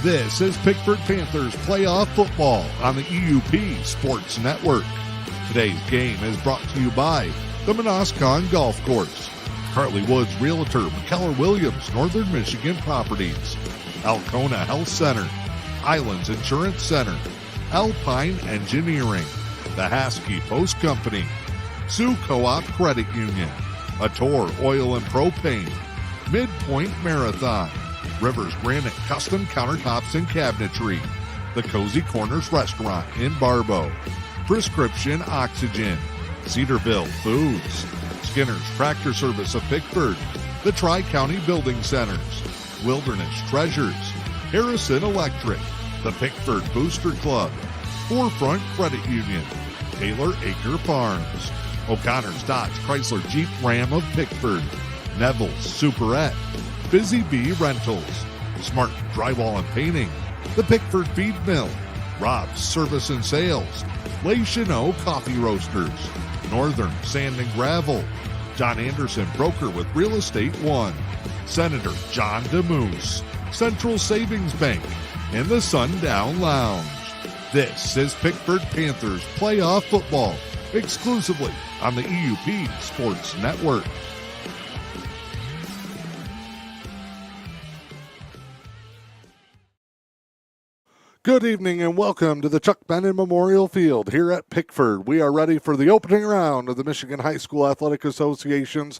This is Pickford Panthers playoff football on the E.U.P Sports Network. Today's game is brought to you by the Munising Golf Course, Carly Woods Realtor, McKellar Williams, Northern Michigan Properties, Alcona Health Center, Islands Insurance Center, Alpine Engineering, the Haskey Post Company, Sioux Co-op Credit Union, Ator Oil and Propane, Midpoint Marathon, Rivers Granite Custom Countertops and Cabinetry, the Cozy Corners Restaurant in Barbeau, Prescription Oxygen, Cedarville Foods, Skinner's Tractor Service of Pickford, the Tri-County Building Centers, Wilderness Treasures, Harrison Electric, the Pickford Booster Club, Forefront Credit Union, Taylor Acre Farms, O'Connor's Dodge Chrysler Jeep Ram of Pickford, Neville's Superette, Busy Bee Rentals, Smart Drywall and Painting, the Pickford Feed Mill, Rob's Service and Sales, Les Chenot Coffee Roasters, Northern Sand and Gravel, John Anderson Broker with Real Estate One, Senator John DeMoose, Central Savings Bank, and the Sundown Lounge. This is Pickford Panthers playoff football, exclusively on the E.U.P Sports Network. Good evening and welcome to the Chuck Bennon Memorial Field here at Pickford. We are ready for the opening round of the Michigan High School Athletic Association's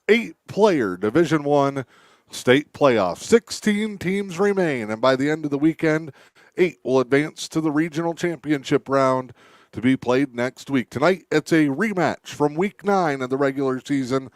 8-player Division I state playoff. 16 teams remain, and by the end of the weekend, 8 will advance to the regional championship round to be played next week. Tonight, it's a rematch from Week 9 of the regular season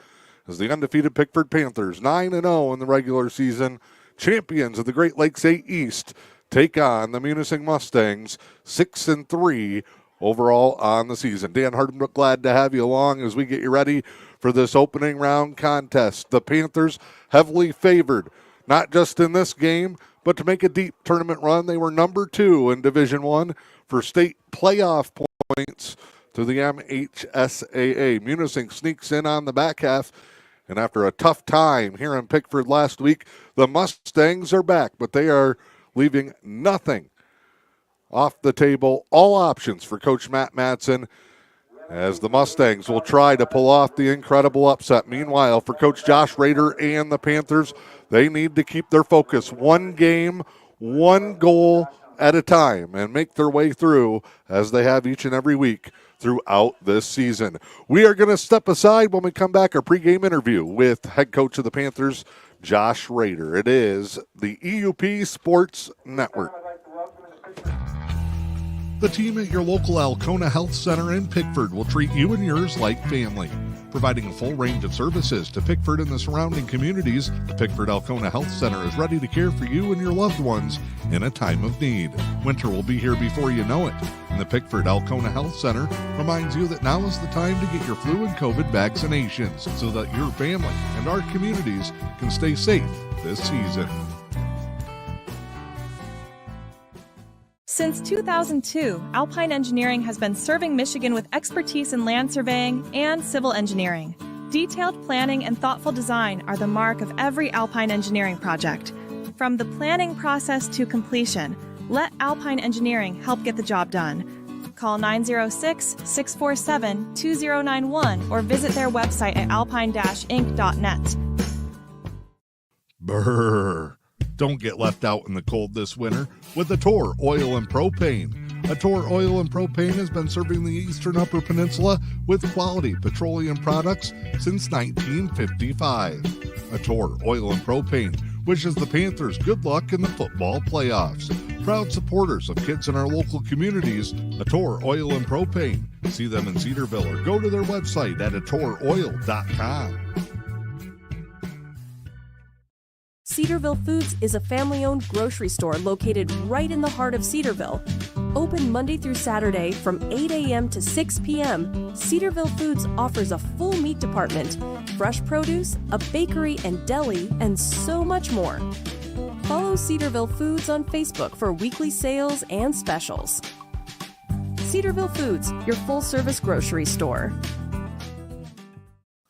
as the undefeated Pickford Panthers, 9-0 in the regular season, champions of the Great Lakes 8 East, take on the Munising Mustangs, 6-3 overall on the season. Dan Hardenbrook, glad to have you along as we get you ready for this opening round contest. The Panthers heavily favored, not just in this game, but to make a deep tournament run. They were number 2 in Division I for state playoff points to the MHSAA. Munising sneaks in on the back half, and after a tough time here in Pickford last week, the Mustangs are back, but they are leaving nothing off the table. All options for Coach Matt Madsen as the Mustangs will try to pull off the incredible upset. Meanwhile, for Coach Josh Rader and the Panthers, they need to keep their focus one game, one goal at a time and make their way through as they have each and every week throughout this season. We are going to step aside when we come back, our pregame interview with head coach of the Panthers, Josh Rader. It is the E.U.P Sports Network. The team at your local Alcona Health Center in Pickford will treat you and yours like family. Providing a full range of services to Pickford and the surrounding communities, the Pickford Alcona Health Center is ready to care for you and your loved ones in a time of need. Winter will be here before you know it, and the Pickford Alcona Health Center reminds you that now is the time to get your flu and COVID vaccinations so that your family and our communities can stay safe this season. Since 2002, Alpine Engineering has been serving Michigan with expertise in land surveying and civil engineering. Detailed planning and thoughtful design are the mark of every Alpine Engineering project. From the planning process to completion, let Alpine Engineering help get the job done. Call 906-647-2091 or visit their website at alpine-inc.net. Brrr. Don't get left out in the cold this winter with Ator Oil and Propane. Ator Oil and Propane has been serving the Eastern Upper Peninsula with quality petroleum products since 1955. Ator Oil and Propane wishes the Panthers good luck in the football playoffs. Proud supporters of kids in our local communities, Ator Oil and Propane. See them in Cedarville or go to their website at atoroil.com. Cedarville Foods is a family-owned grocery store located right in the heart of Cedarville. Open Monday through Saturday from 8 a.m. to 6 p.m., Cedarville Foods offers a full meat department, fresh produce, a bakery and deli, and so much more. Follow Cedarville Foods on Facebook for weekly sales and specials. Cedarville Foods, your full-service grocery store.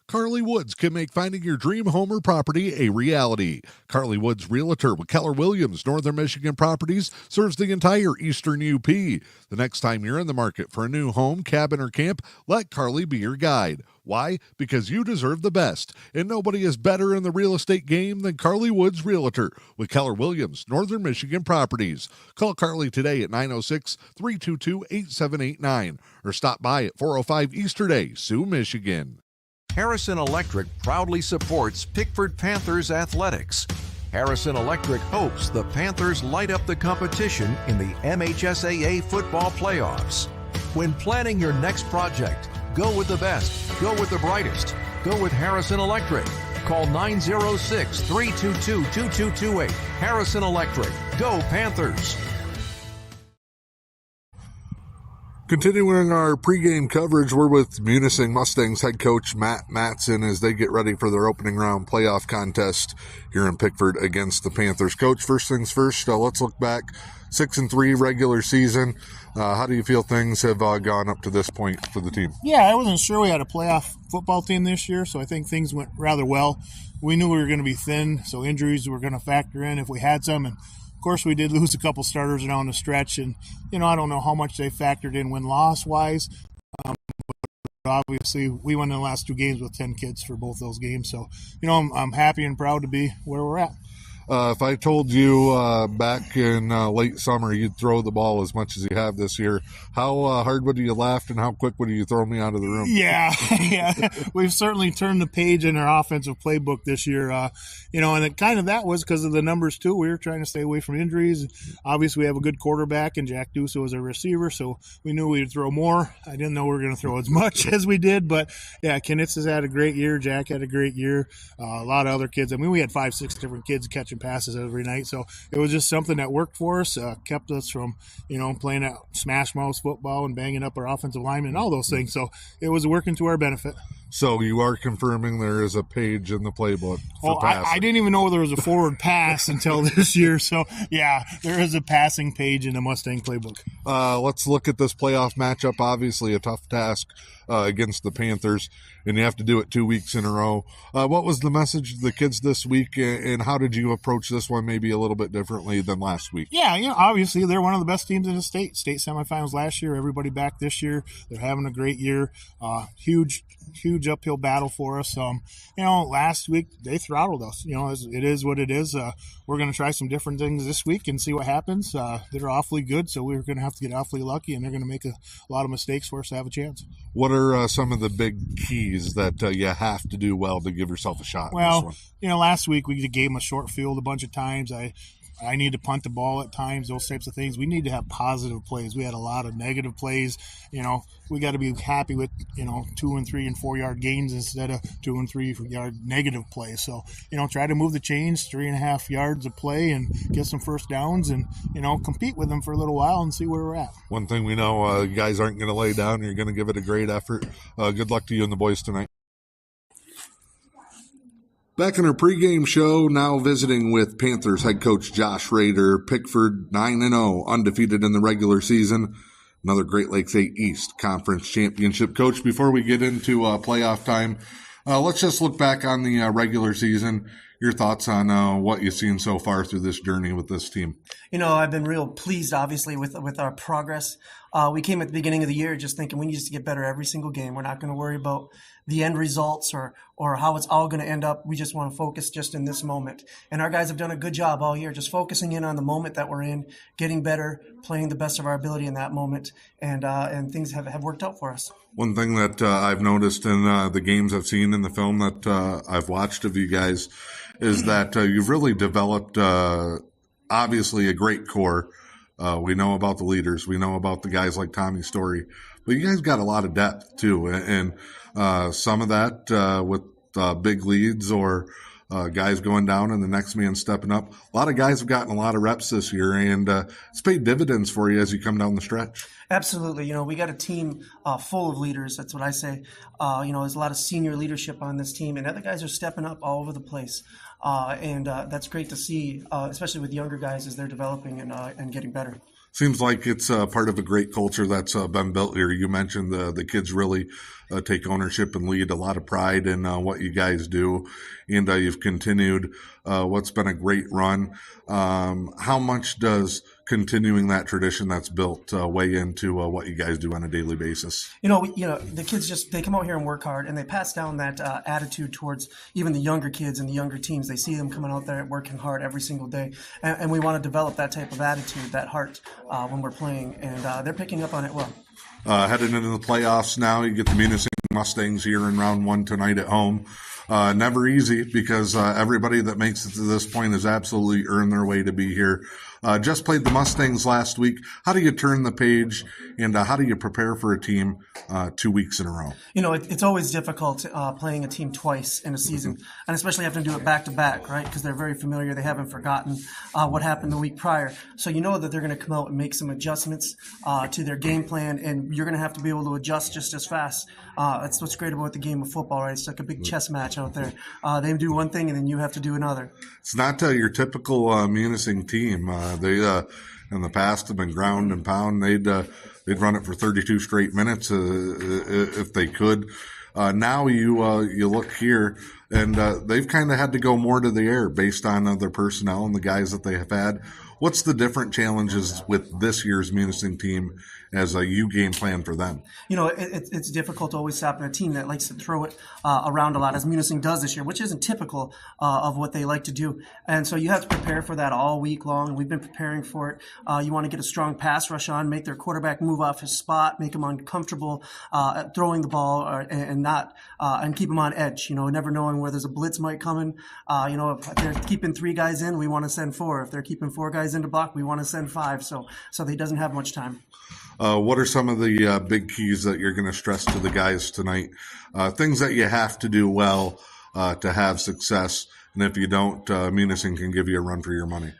Carly Woods can make finding your dream home or property a reality. Carly Woods Realtor with Keller Williams Northern Michigan Properties serves the entire Eastern U.P. The next time you're in the market for a new home, cabin, or camp, let Carly be your guide. Why? Because you deserve the best, and nobody is better in the real estate game than Carly Woods Realtor with Keller Williams Northern Michigan Properties. Call Carly today at 906-322-8789 or stop by at 405 Easterday, Sioux, Michigan. Harrison Electric proudly supports Pickford Panthers athletics. Harrison Electric hopes the Panthers light up the competition in the MHSAA football playoffs. When planning your next project, go with the best, go with the brightest, go with Harrison Electric. Call 906-322-2228. Harrison Electric. Go Panthers! Continuing our pregame coverage, we're with Munising Mustangs head coach Matt Matson as they get ready for their opening round playoff contest here in Pickford against the Panthers. Coach, first things first, let's look back. 6-3 regular season. How do you feel things have gone up to this point for the team? Yeah, I wasn't sure we had a playoff football team this year, so I think things went rather well. We knew we were going to be thin, so injuries were going to factor in if we had some, and of course, we did lose a couple starters down the stretch, and, I don't know how much they factored in win-loss-wise. But obviously, we won the last two games with 10 kids for both those games. So, I'm happy and proud to be where we're at. If I told you back in late summer you'd throw the ball as much as you have this year, how hard would you laugh and how quick would you throw me out of the room? Yeah. We've certainly turned the page in our offensive playbook this year. And it kind of that was because of the numbers too. We were trying to stay away from injuries. Obviously, we have a good quarterback and Jack Duso was a receiver, so we knew we'd throw more. I didn't know we were going to throw as much as we did, but yeah, Knitz has had a great year. Jack had a great year. A lot of other kids. I mean, we had 5-6 different kids catching passes every night, so it was just something that worked for us, kept us from playing at smash mouth football and banging up our offensive linemen and all those things, so it was working to our benefit. So you are confirming there is a page in the playbook for passing. I didn't even know there was a forward pass until this year, so yeah, there is a passing page in the Mustang playbook. Let's look at this playoff matchup. Obviously a tough task against the Panthers, and you have to do it 2 weeks in a row. What was the message to the kids this week, and how did you approach this one maybe a little bit differently than last week? Yeah, obviously they're one of the best teams in the state semifinals last year, everybody back this year. They're having a great year. Huge uphill battle for us. Last week they throttled us. It is what it is. We're going to try some different things this week and see what happens. They're awfully good, so we're going to have to get awfully lucky, and they're going to make a lot of mistakes for us to have a chance. What are some of the big keys that you have to do well to give yourself a shot? Well, in this one? Last week we gave them a short field a bunch of times. I need to punt the ball at times, those types of things. We need to have positive plays. We had a lot of negative plays. We got to be happy with, 2 and 3 and 4 yard gains instead of 2 and 3 yard negative plays. So, try to move the chains, 3.5 yards of play and get some first downs and, compete with them for a little while and see where we're at. One thing we know, you guys aren't going to lay down. You're going to give it a great effort. Good luck to you and the boys tonight. Back in our pregame show, now visiting with Panthers head coach Josh Rader. Pickford 9-0, undefeated in the regular season. Another Great Lakes 8 East Conference Championship. Coach, before we get into playoff time, let's just look back on the regular season. Your thoughts on what you've seen so far through this journey with this team? I've been real pleased, obviously, with our progress. We came at the beginning of the year just thinking we need to get better every single game. We're not going to worry about the end results or how it's all going to end up. We just want to focus just in this moment. And our guys have done a good job all year, just focusing in on the moment that we're in, getting better, playing the best of our ability in that moment, and things have worked out for us. One thing that I've noticed in the games I've seen in the film that I've watched of you guys is that you've really developed obviously a great core. We know about the leaders. We know about the guys like Tommy Story. But you guys got a lot of depth, too. And some of that with big leads or guys going down and the next man stepping up. A lot of guys have gotten a lot of reps this year, and it's paid dividends for you as you come down the stretch. Absolutely. We got a team full of leaders. That's what I say. There's a lot of senior leadership on this team, and other guys are stepping up all over the place. And that's great to see, especially with younger guys as they're developing and getting better. Seems like it's part of a great culture that's been built here. You mentioned the kids really take ownership and lead a lot of pride in what you guys do, and you've continued what's been a great run. How much does continuing that tradition that's built weigh into what you guys do on a daily basis? The kids they come out here and work hard, and they pass down that attitude towards even the younger kids and the younger teams. They see them coming out there working hard every single day, and we want to develop that type of attitude, that heart when we're playing, and they're picking up on it well. Headed into the playoffs now, you get the Munising Mustangs here in round 1 tonight at home. Never easy because everybody that makes it to this point has absolutely earned their way to be here. Just played the Mustangs last week. How do you turn the page, and how do you prepare for a team 2 weeks in a row? It's always difficult playing a team twice in a season, and especially having to do it back-to-back, right? Because they're very familiar. They haven't forgotten what happened the week prior. So you know that they're going to come out and make some adjustments to their game plan, and you're going to have to be able to adjust just as fast. That's what's great about the game of football, right? It's like a big chess match out there. They do one thing, and then you have to do another. It's not your typical Munising team. They in the past have been ground and pound. They'd run it for 32 straight minutes if they could. Now you look here, and they've kind of had to go more to the air based on their personnel and the guys that they have had. What's the different challenges with this year's Munising team as you game plan for them? It's difficult to always stop a team that likes to throw it around a lot, as Munising does this year, which isn't typical of what they like to do. And so you have to prepare for that all week long. We've been preparing for it. You want to get a strong pass rush on, make their quarterback move off his spot, make him uncomfortable at throwing the ball, and keep him on edge. Never knowing where there's a blitz might come in. If they're keeping 3 guys in, we want to send 4. If they're keeping 4 guys into block, we want to send 5. So he doesn't have much time. What are some of the big keys that you're going to stress to the guys tonight? Things that you have to do well to have success, and if you don't, Munising can give you a run for your money.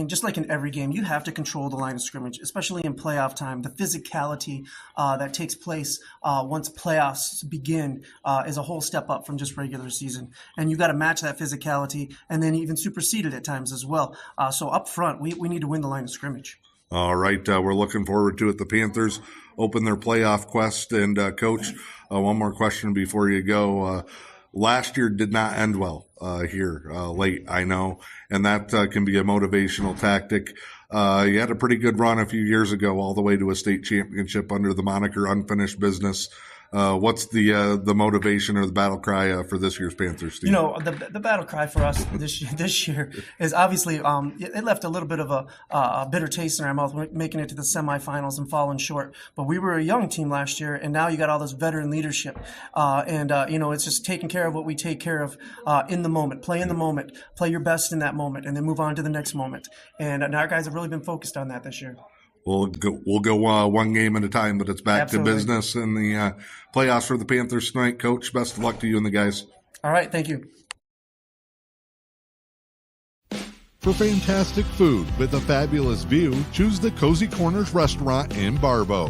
Just like in every game, you have to control the line of scrimmage, especially in playoff time. The physicality that takes place once playoffs begin is a whole step up from just regular season. And you got to match that physicality and then even supersede it at times as well. So up front, we need to win the line of scrimmage. All right, we're looking forward to it. The Panthers open their playoff quest. And, Coach, one more question before you go. Last year did not end well here late, I know, and that can be a motivational tactic. You had a pretty good run a few years ago all the way to a state championship under the moniker Unfinished Business. What's the motivation or the battle cry for this year's Panthers team? The battle cry for us this year is obviously it left a little bit of a bitter taste in our mouth, making it to the semifinals and falling short. But we were a young team last year, and now you got all this veteran leadership, it's just taking care of what we take care of in the moment. Play in the moment, play your best in that moment, and then move on to the next moment. And our guys have really been focused on that this year. We'll go one game at a time, but it's back to business in the playoffs for the Panthers tonight. Coach, best of luck to you and the guys. All right, thank you. For fantastic food with a fabulous view, choose the Cozy Corners Restaurant in Barbeau.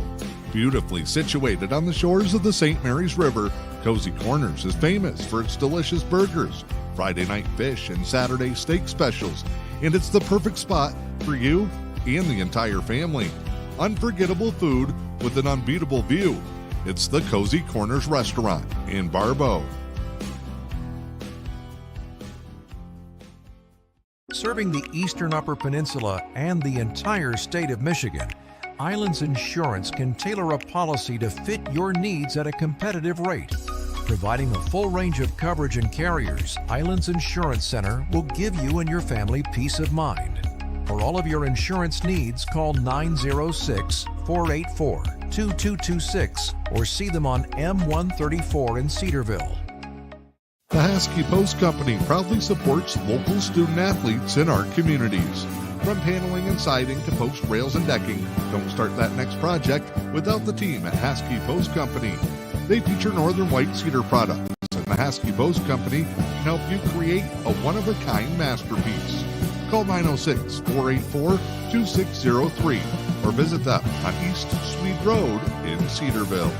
Beautifully situated on the shores of the St. Mary's River, Cozy Corners is famous for its delicious burgers, Friday night fish, and Saturday steak specials, and it's the perfect spot for you and the entire family. Unforgettable food with an unbeatable view. It's the Cozy Corners Restaurant in Barbeau. Serving the Eastern Upper Peninsula and the entire state of Michigan, Islands Insurance can tailor a policy to fit your needs at a competitive rate. Providing a full range of coverage and carriers, Islands Insurance Center will give you and your family peace of mind. For all of your insurance needs, call 906-484-2226 or see them on M134 in Cedarville. The Haskey Post Company proudly supports local student athletes in our communities. From paneling and siding to post rails and decking, don't start that next project without the team at Haskey Post Company. They feature Northern White cedar products, and the Haskey Post Company can help you create a one-of-a-kind masterpiece. Call 906-484-2603 or visit them on East Swede Road in Cedarville.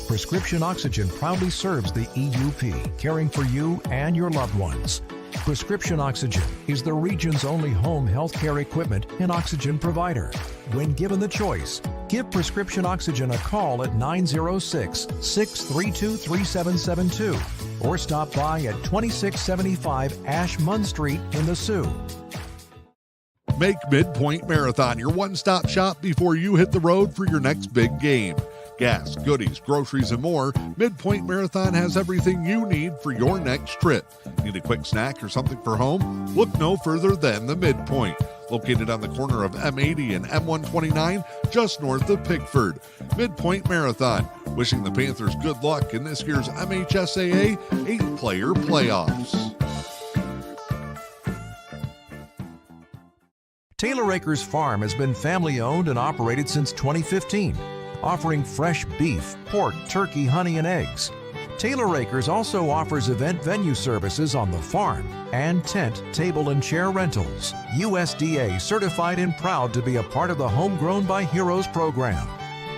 Prescription Oxygen proudly serves the E.U.P, caring for you and your loved ones. Prescription Oxygen is the region's only home healthcare equipment and oxygen provider. When given the choice, give Prescription Oxygen a call at 906-632-3772 or stop by at 2675 Ash Munn Street in the Sioux. Make Midpoint Marathon your one-stop shop before you hit the road for your next big game. Gas, goodies, groceries, and more, Midpoint Marathon has everything you need for your next trip. Need a quick snack or something for home? Look no further than the Midpoint. Located on the corner of M80 and M129, just north of Pickford. Midpoint Marathon, wishing the Panthers good luck in this year's MHSAA 8-player playoffs. Taylor Acres Farm has been family-owned and operated since 2015, offering fresh beef, pork, turkey, honey, and eggs. Taylor Acres also offers event venue services on the farm and tent, table, and chair rentals. USDA certified and proud to be a part of the Homegrown by Heroes program.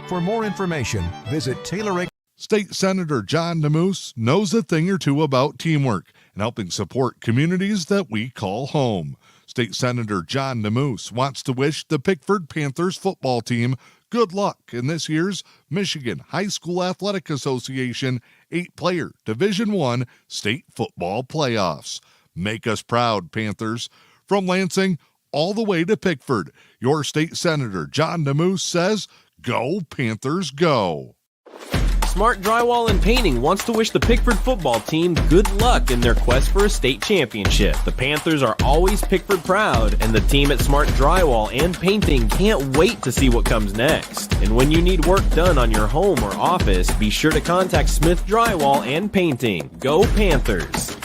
For more information, visit Taylor Acres. State Senator John Nemoose knows a thing or two about teamwork and helping support communities that we call home. State Senator John Nemoose wants to wish the Pickford Panthers football team good luck in this year's Michigan High School Athletic Association 8-player Division I state football playoffs. Make us proud, Panthers. From Lansing all the way to Pickford, your state senator John Nemoose says, "Go Panthers, go." Smart Drywall and Painting wants to wish the Pickford football team good luck in their quest for a state championship. The Panthers are always Pickford proud, and the team at Smart Drywall and Painting can't wait to see what comes next. And when you need work done on your home or office, be sure to contact Smith Drywall and Painting. Go Panthers!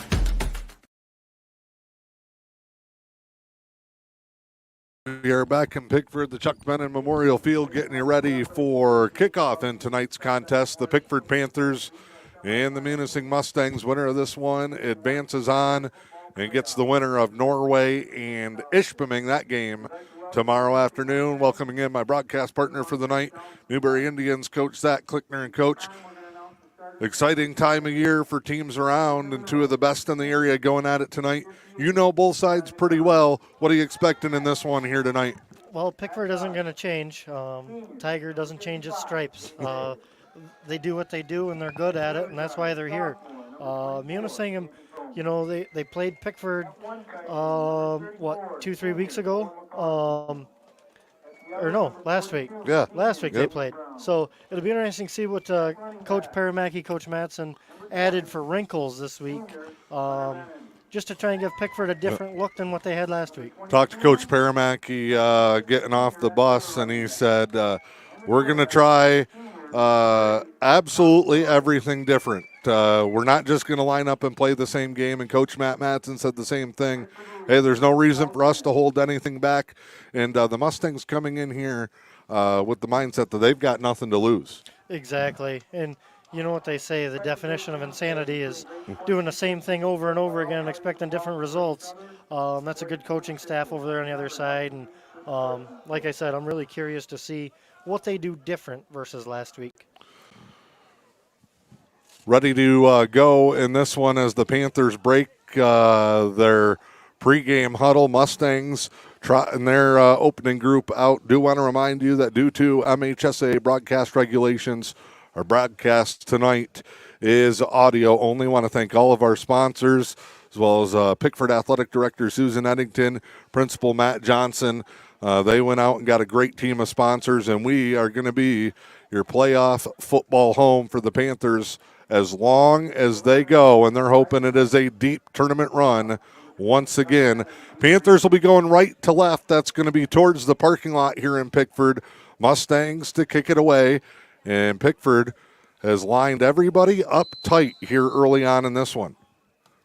We are back in Pickford, the Chuck Bennett Memorial Field, getting you ready for kickoff in tonight's contest. The Pickford Panthers and the Munising Mustangs. Winner of this one advances on and gets the winner of Norway and Ishpeming that game tomorrow afternoon. Welcoming in my broadcast partner for the night, Newberry Indians coach Zach Klickner. And coach, exciting time of year for teams around and two of the best in the area going at it tonight. You know both sides pretty well. What are you expecting in this one here tonight? Well, Pickford isn't going to change. Tiger doesn't change its stripes. They do what they do, and they're good at it, and that's why they're here. Munising, you know, they played Pickford, 2-3 weeks ago? Or no, last week. Yeah. Last week they played. So it'll be interesting to see what Coach Paramaki, Coach Matson added for wrinkles this week, just to try and give Pickford a different look than what they had last week. Talked to Coach Paramaki getting off the bus, and he said, we're going to try absolutely everything different. We're not just going to line up and play the same game, and Coach Matt Matson said the same thing. Hey, there's no reason for us to hold anything back, and the Mustangs coming in here with the mindset that they've got nothing to lose. Exactly, and you know what they say, the definition of insanity is doing the same thing over and over again and expecting different results. That's a good coaching staff over there on the other side, and like I said, I'm really curious to see what they do different versus last week. Ready to go in this one as the Panthers break their pregame huddle. Mustangs trotting their opening group out. Do want to remind you that due to MHSAA broadcast regulations, our broadcast tonight is audio only. Want to thank all of our sponsors, as well as Pickford Athletic Director Susan Eddington, Principal Matt Johnson. They went out and got a great team of sponsors, and we are going to be your playoff football home for the Panthers as long as they go, and they're hoping it is a deep tournament run once again. Panthers will be going right to left. That's going to be towards the parking lot here in Pickford. Mustangs to kick it away, and Pickford has lined everybody up tight here early on in this one.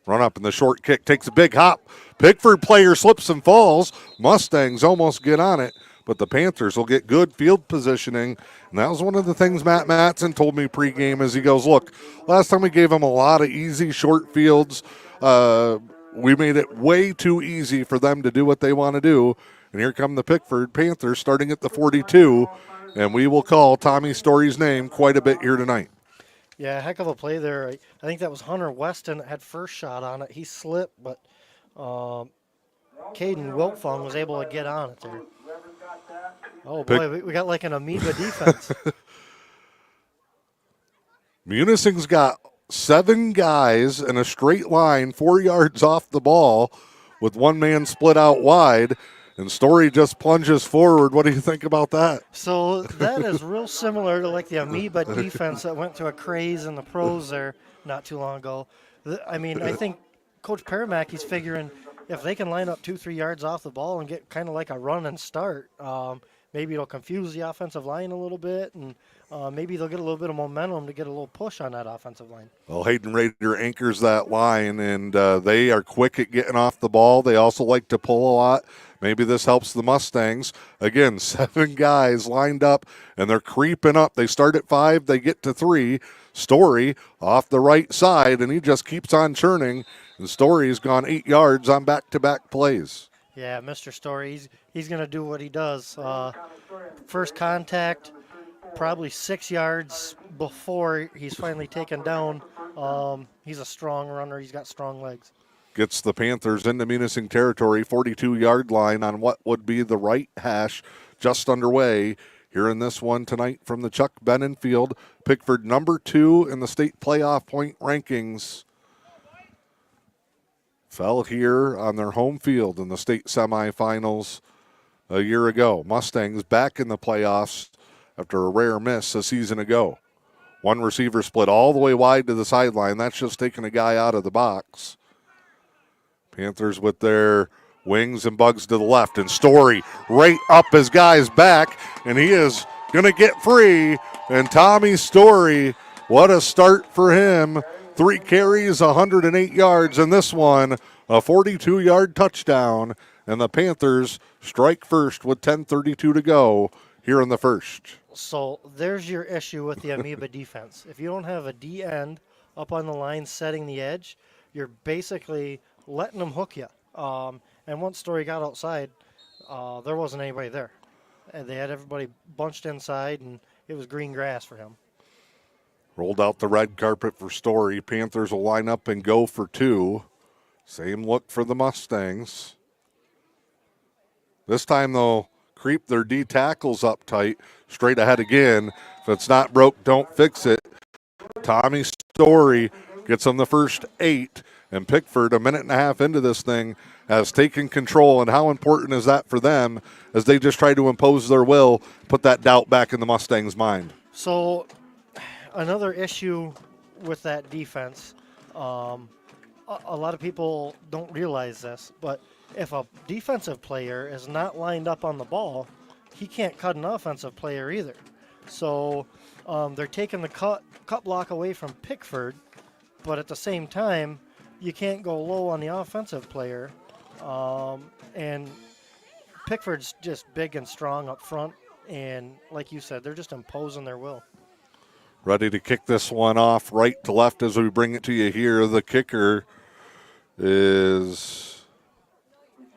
Run up, and the short kick takes a big hop. Pickford player slips and falls. Mustangs almost get on it, but the Panthers will get good field positioning. And that was one of the things Matt Matson told me pregame as he goes, look, last time we gave them a lot of easy short fields. We made it way too easy for them to do what they want to do. And here come the Pickford Panthers starting at the 42. And we will call Tommy Story's name quite a bit here tonight. Yeah, heck of a play there. I think that was Hunter Weston that had first shot on it. He slipped, but Caden Wiltfong was able to get on it there. Oh, boy, we got like an amoeba defense. Munising's got 7 guys in a straight line 4 yards off the ball with one man split out wide, and Story just plunges forward. What do you think about that? So that is real similar to like the amoeba defense that went to a craze in the pros there not too long ago. I mean, I think Coach Paramaki's figuring if they can line up 2-3 yards off the ball and get kind of like a run and start, maybe it'll confuse the offensive line a little bit, and maybe they'll get a little bit of momentum to get a little push on that offensive line. Well, Hayden Rader anchors that line, and they are quick at getting off the ball. They also like to pull a lot. Maybe this helps the Mustangs. Again, 7 guys lined up, and they're creeping up. They start at 5, they get to 3. Story off the right side, and he just keeps on churning. And Story's gone 8 yards on back-to-back plays. Yeah, Mr. Story, he's going to do what he does. First contact, probably 6 yards before he's finally taken down. He's a strong runner. He's got strong legs. Gets the Panthers into Munising territory, 42-yard line on what would be the right hash, just underway. Here in this one tonight from the Chuck Bennon Field. Pickford number 2 in the state playoff point rankings. Fell here on their home field in the state semifinals a year ago. Mustangs back in the playoffs after a rare miss a season ago. One receiver split all the way wide to the sideline. That's just taking a guy out of the box. Panthers with their wings and bugs to the left, and Story right up his guy's back, and he is going to get free. And Tommy Story, what a start for him. 3 carries, 108 yards, and this one, a 42-yard touchdown. And the Panthers strike first with 10:32 to go here in the first. So there's your issue with the amoeba defense. If you don't have a D end up on the line setting the edge, you're basically letting them hook you. And once Story got outside, there wasn't anybody there. And they had everybody bunched inside, and it was green grass for him. Rolled out the red carpet for Story. Panthers will line up and go for 2. Same look for the Mustangs. This time they'll creep their D tackles up tight, straight ahead again. If it's not broke, don't fix it. Tommy Story gets them the first 8, and Pickford, a minute and a half into this thing, has taken control. And how important is that for them as they just try to impose their will, put that doubt back in the Mustangs' mind? So another issue with that defense, a lot of people don't realize this, but if a defensive player is not lined up on the ball, he can't cut an offensive player either. So they're taking the cut block away from Pickford, but at the same time, you can't go low on the offensive player. And Pickford's just big and strong up front, and like you said, they're just imposing their will. Ready to kick this one off right to left as we bring it to you here. The kicker is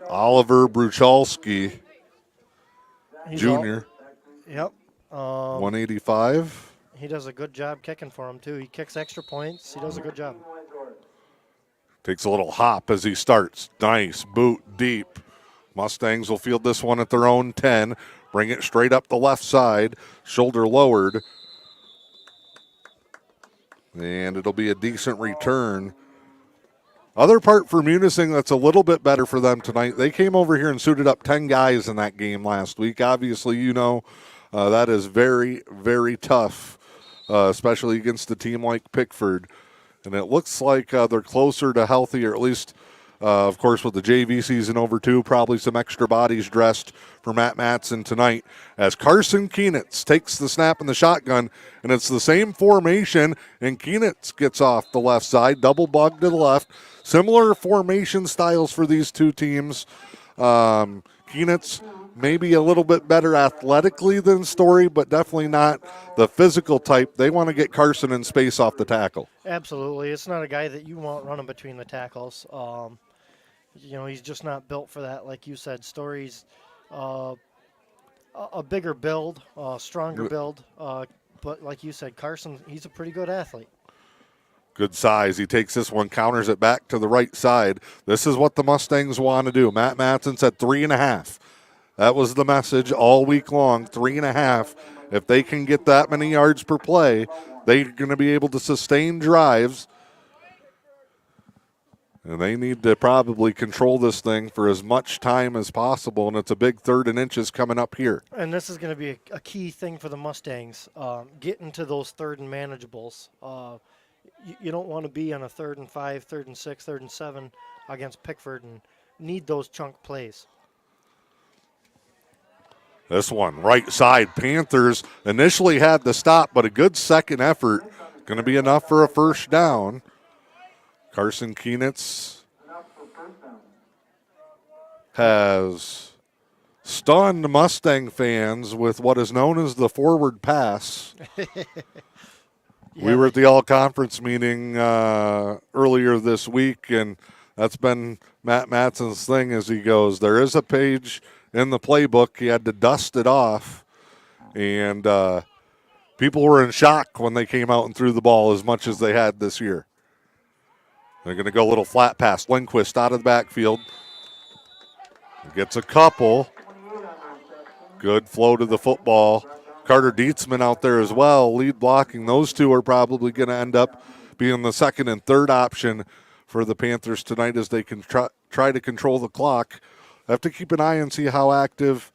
Oliver Bruchalski, Jr. Yep. 185. He does a good job kicking for him, too. He kicks extra points. He does a good job. Takes a little hop as he starts. Nice boot deep. Mustangs will field this one at their own 10. Bring it straight up the left side. Shoulder lowered. And it'll be a decent return. Other part for Munising that's a little bit better for them tonight, they came over here and suited up 10 guys in that game last week. Obviously, you know, that is very, very tough, especially against a team like Pickford. And it looks like they're closer to healthy, or at least, of course, with the JV season over too, probably some extra bodies dressed for Matt Matson tonight. As Carson Keenitz takes the snap in the shotgun, and it's the same formation, and Keenitz gets off the left side, double bug to the left. Similar formation styles for these two teams. Keenitz maybe a little bit better athletically than Story, but definitely not the physical type. They want to get Carson in space off the tackle. Absolutely. It's not a guy that you want running between the tackles. You know, he's just not built for that. Like you said, Story's a bigger build, stronger build. But like you said, Carson, he's a pretty good athlete. Good size. He takes this one, counters it back to the right side. This is what the Mustangs want to do. Matt Matson said 3.5. That was the message all week long, 3.5. If they can get that many yards per play, they're going to be able to sustain drives. And they need to probably control this thing for as much time as possible, and it's a big 3rd and inches coming up here. And this is going to be a key thing for the Mustangs, getting to those 3rd and manageables. You don't want to be on a 3rd and 5, 3rd and 6, 3rd and 7 against Pickford and need those chunk plays. This one, right side. Panthers initially had the stop, but a good second effort. Going to be enough for a first down. Carson Keenitz has stunned Mustang fans with what is known as the forward pass. We were at the all-conference meeting earlier this week, and that's been Matt Matson's thing as he goes, there is a page in the playbook. He had to dust it off, and people were in shock when they came out and threw the ball as much as they had this year. They're going to go a little flat pass. Lindquist out of the backfield. Gets a couple. Good flow to the football. Carter Dietzman out there as well, lead blocking. Those two are probably going to end up being the 2nd and 3rd option for the Panthers tonight as they can try to control the clock. Have to keep an eye and see how active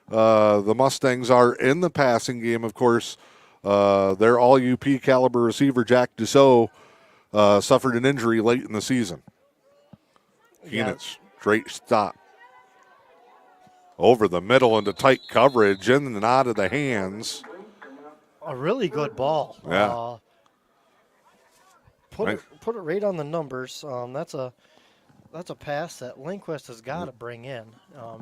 the Mustangs are in the passing game. Of course, their all E.U.P caliber receiver, Jack Dussault, suffered an injury late in the season. Keenitz, straight stop. Over the middle into tight coverage, in and out of the hands. A really good ball. Yeah. Put it right on the numbers. That's a pass that Lindquist has got to bring in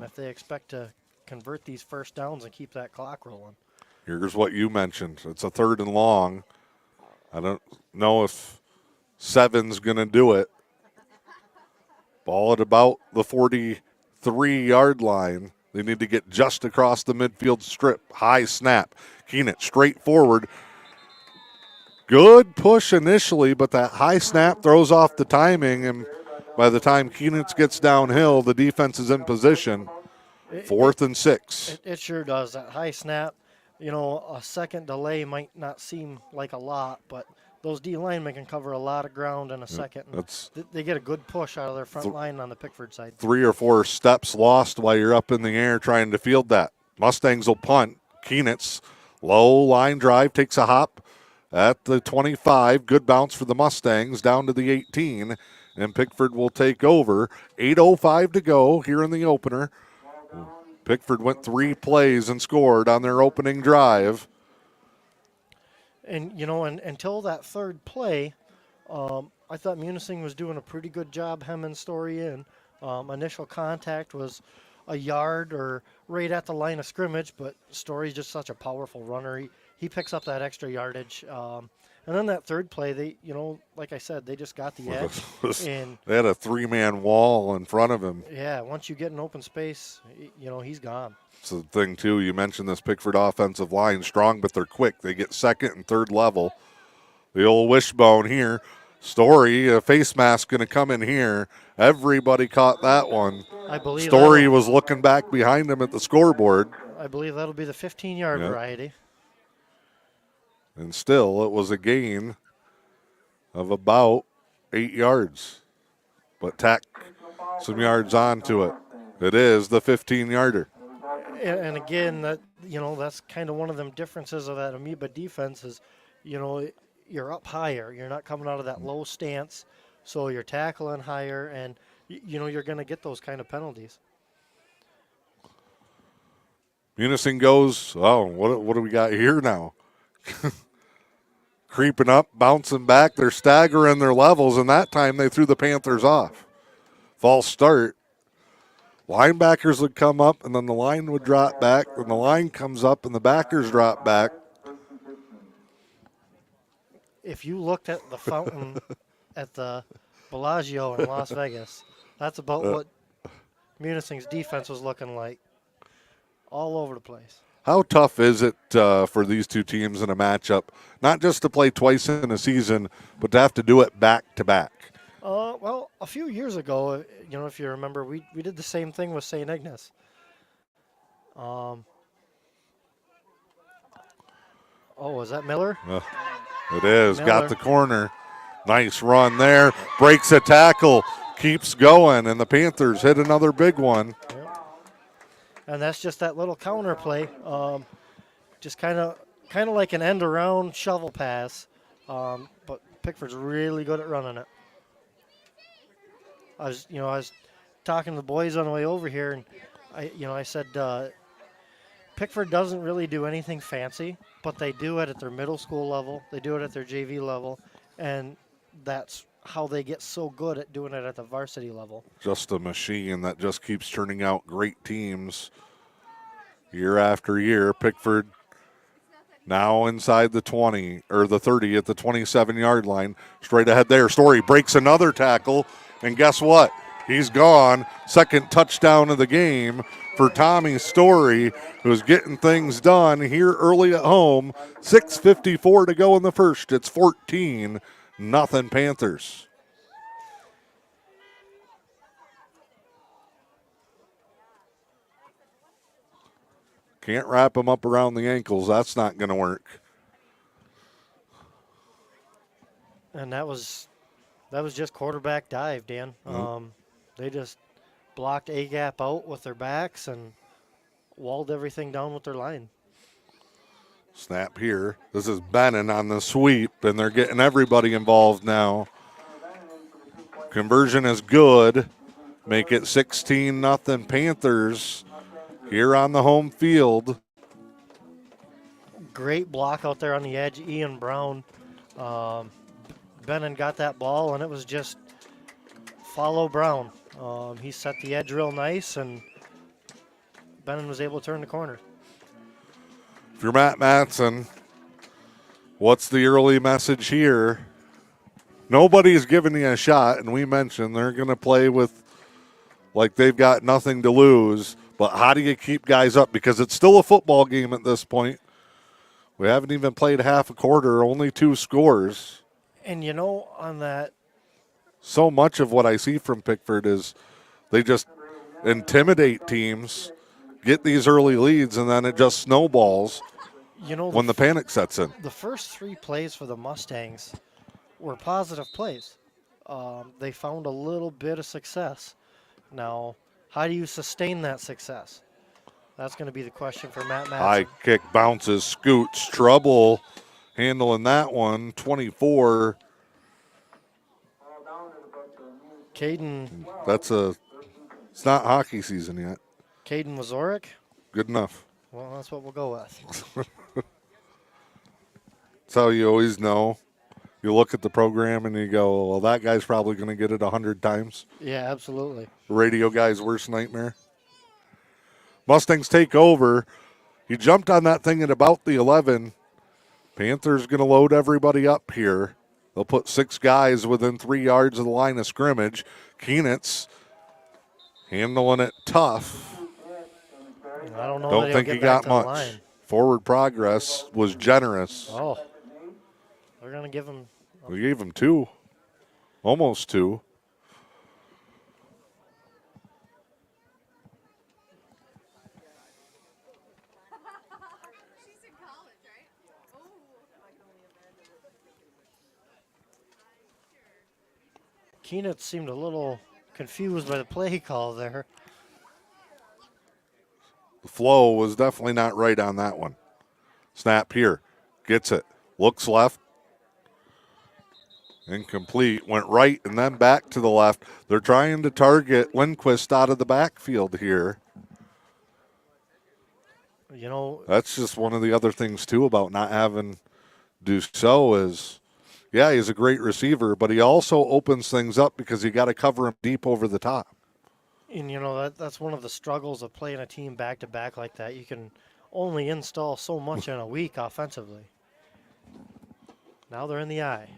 if they expect to convert these first downs and keep that clock rolling. Here's what you mentioned. It's a 3rd and long. I don't know if 7's going to do it. Ball at about the 43-yard line. They need to get just across the midfield strip. High snap. Keenan straight forward. Good push initially, but that high snap throws off the timing, and by the time Keenan gets downhill, the defense is in position. 4th and 6. It sure does. That high snap, a second delay might not seem like a lot, but those D linemen can cover a lot of ground in a second. They get a good push out of their front line on the Pickford side. 3 or 4 steps lost while you're up in the air trying to field that. Mustangs will punt. Keenitz, low line drive, takes a hop at the 25. Good bounce for the Mustangs down to the 18, and Pickford will take over. 8:05 to go here in the opener. Pickford went 3 plays and scored on their opening drive. And, until that 3rd play, I thought Munising was doing a pretty good job hemming Story in. Initial contact was a yard or right at the line of scrimmage, but Story's just such a powerful runner. He picks up that extra yardage. And then that 3rd play, they, like I said, they just got the edge. And they had a 3-man wall in front of him. Yeah, once you get in open space, he's gone. It's the thing, too. You mentioned this Pickford offensive line, strong, but they're quick. They get 2nd and 3rd level. The old wishbone here. Story, a face mask going to come in here. Everybody caught that one. I believe Story was looking back behind him at the scoreboard. I believe that'll be the 15-yard variety. And still, it was a gain of about 8 yards. But tack some yards onto it. It is the 15-yarder. And again, that's kind of one of them differences of that Amoeba defense is, you're up higher. You're not coming out of that low stance, so you're tackling higher, and, you're going to get those kind of penalties. Munising goes, what do we got here now? Creeping up, bouncing back. They're staggering their levels, and that time they threw the Panthers off. False start. Linebackers would come up, and then the line would drop back, and the line comes up, and the backers drop back. If you looked at the fountain at the Bellagio in Las Vegas, that's about what Munising's defense was looking like. All over the place. How tough is it for these two teams in a matchup, not just to play twice in a season, but to have to do it back to back? Well, a few years ago, if you remember, we did the same thing with St. Ignace. Is that Miller? It is. Miller. Got the corner. Nice run there. Breaks a tackle. Keeps going, and the Panthers hit another big one. Yep. And that's just that little counter play. Just kind of like an end around shovel pass. But Pickford's really good at running it. I was talking to the boys on the way over here, and I said Pickford doesn't really do anything fancy, but they do it at their middle school level. They do it at their JV level, and that's how they get so good at doing it at the varsity level. Just a machine that just keeps turning out great teams year after year. Pickford now inside the 20 or the 30 at the 27-yard line. Straight ahead there. Story breaks another tackle, and guess what? He's gone. Second touchdown of the game for Tommy Story, who's getting things done here early at home. 6:54 to go in the first. It's 14-0 Panthers. Can't wrap them up around the ankles. That's not going to work. And that was just quarterback dive, Dan. They just blocked A-gap out with their backs and walled everything down with their line. Snap here. This is Bannon on the sweep, and they're getting everybody involved now. Conversion is good. Make it 16-0 Panthers here on the home field. Great block out there on the edge. Ian Brown. Bannon got that ball, and it was just follow Brown. He set the edge real nice, and Bannon was able to turn the corner. If you're Matt Matson, what's the early message here? Nobody's giving you a shot, and we mentioned they're going to play with like they've got nothing to lose. But how do you keep guys up? Because it's still a football game at this point. We haven't even played half a quarter, only 2 scores. And on that, so much of what I see from Pickford is they just intimidate teams, get these early leads, and then it just snowballs when the panic sets in. The first 3 plays for the Mustangs were positive plays. They found a little bit of success. Now, how do you sustain that success? That's going to be the question for Matt Matson. High kick, bounces, scoots, trouble handling that one. 24. Caden. It's not hockey season yet. Caden Wazorek. Good enough. Well, that's what we'll go with. That's how you always know. You look at the program and you go, well, that guy's probably going to get it 100 times. Yeah, absolutely. The radio guy's worst nightmare. Mustangs take over. He jumped on that thing at about the 11. Panthers going to load everybody up here. They'll put 6 guys within 3 yards of the line of scrimmage. Keenitz handling it tough. I don't know. Don't think he got much. Forward progress was generous. Oh, they're going to give him. We gave him 2, almost 2. Keenitz seemed a little confused by the play call there. The flow was definitely not right on that one. Snap here. Gets it. Looks left. Incomplete. Went right and then back to the left. They're trying to target Lindquist out of the backfield here. That's just one of the other things, too, about not having Dussault is, yeah, he's a great receiver, but he also opens things up because you got to cover him deep over the top. And, that's one of the struggles of playing a team back-to-back like that. You can only install so much in a week offensively. Now they're in the eye.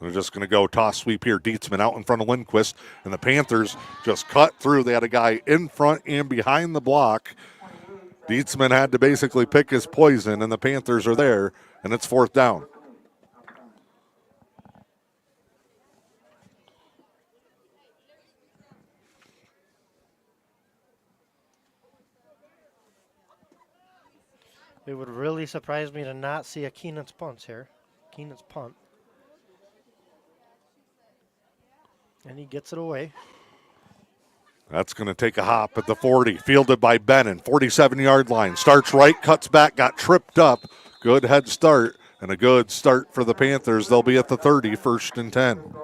They're just going to go toss sweep here. Dietzman out in front of Lindquist, and the Panthers just cut through. They had a guy in front and behind the block. Dietzman had to basically pick his poison, and the Panthers are there, and it's 4th down. It would really surprise me to not see a Keenan's punt here. Keenan's punt. And he gets it away. That's going to take a hop at the 40. Fielded by Bennon. 47-yard line. Starts right, cuts back, got tripped up. Good head start, and a good start for the Panthers. They'll be at the 30, 1st and 10.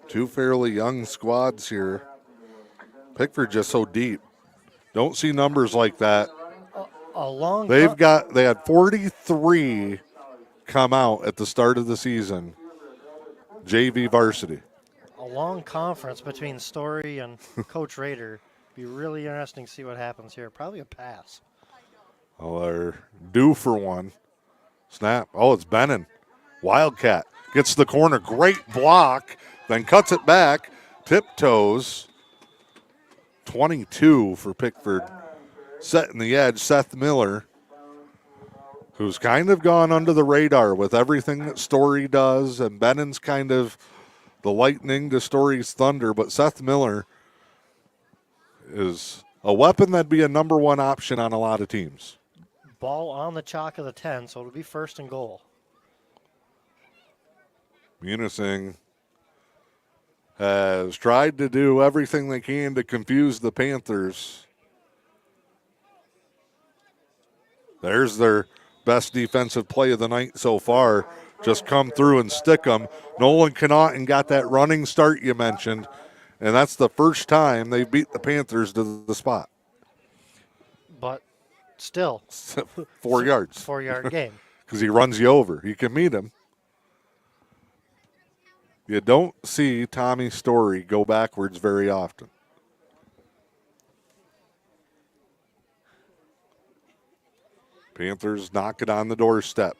Two fairly young squads here. Pickford just so deep. Don't see numbers like that. They had 43 come out at the start of the season. JV varsity. A long conference between Story and Coach Rader. Be really interesting to see what happens here. Probably a pass. Oh, they're due for one. Snap. Oh, it's Bennon. Wildcat gets the corner. Great block. Then cuts it back. Tiptoes. 22 for Pickford. Setting the edge, Seth Miller, who's kind of gone under the radar with everything that Story does, and Bennon's kind of the lightning to Story's thunder, but Seth Miller is a weapon that'd be a number 1 option on a lot of teams. Ball on the chalk of the 10, so it'll be 1st and goal. Munising has tried to do everything they can to confuse the Panthers. There's their best defensive play of the night so far. Just come through and stick them. Nolan Connaughton got that running start you mentioned, and that's the first time they beat the Panthers to the spot. But still. 4 yards. 4-yard game. Because he runs you over. You can meet him. You don't see Tommy Story go backwards very often. Panthers knock it on the doorstep.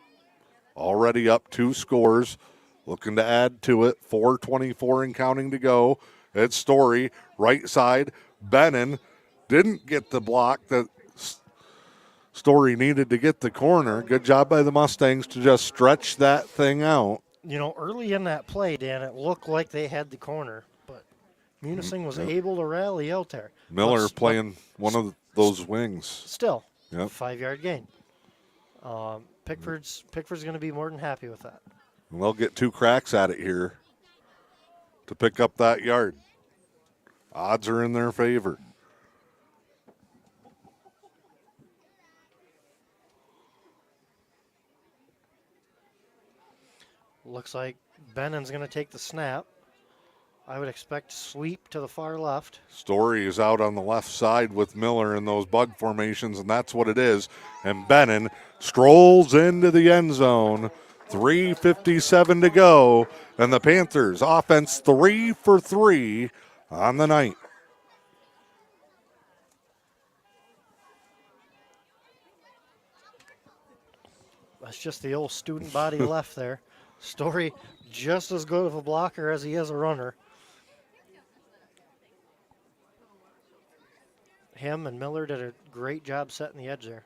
Already up 2 scores. Looking to add to it. 4:24 and counting to go. It's Story. Right side. Bennon didn't get the block that Story needed to get the corner. Good job by the Mustangs to just stretch that thing out. You know, early in that play, Dan, it looked like they had the corner, but Munising was able to rally out there. Miller playing one of those wings. Still, yep. 5-yard gain. Pickford's going to be more than happy with that. And they'll get 2 cracks at it here to pick up that yard. Odds are in their favor. Looks like Bennon's going to take the snap. I would expect sweep to the far left. Story is out on the left side with Miller in those bug formations, and that's what it is. And Bennon strolls into the end zone. 3:57 to go, and the Panthers offense 3 for 3 on the night. That's just the old student body left there. Story just as good of a blocker as he is a runner. Him and Miller did a great job setting the edge there.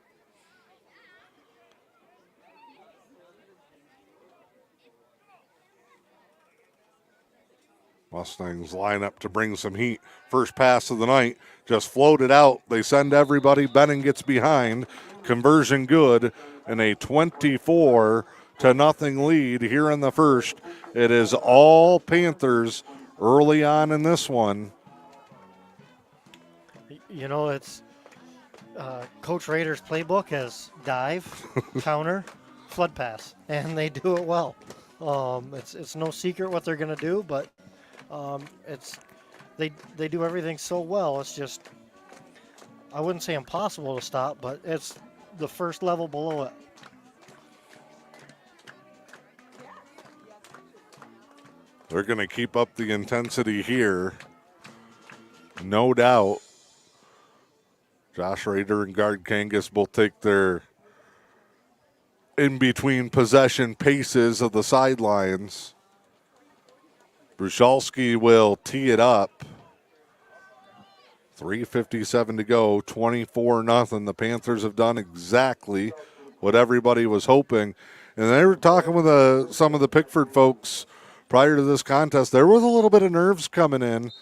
Mustangs line up to bring some heat. First pass of the night, just floated out. They send everybody. Bennon gets behind. Conversion good, and a 24-0 lead here in the first. It is all Panthers early on in this one. You know, it's Coach Rader's playbook has dive, counter, flood pass, and they do it well. It's no secret what they're going to do, but they do everything so well. It's just, I wouldn't say impossible to stop, but it's the first level below it. They're going to keep up the intensity here. no doubt. Josh Rader and Guard Kangas both take their in-between possession paces of the sidelines. Bruchalski will tee it up. 3:57 to go, 24-0. The Panthers have done exactly what everybody was hoping. And they were talking with some of the Pickford folks prior to this contest. There was a little bit of nerves coming in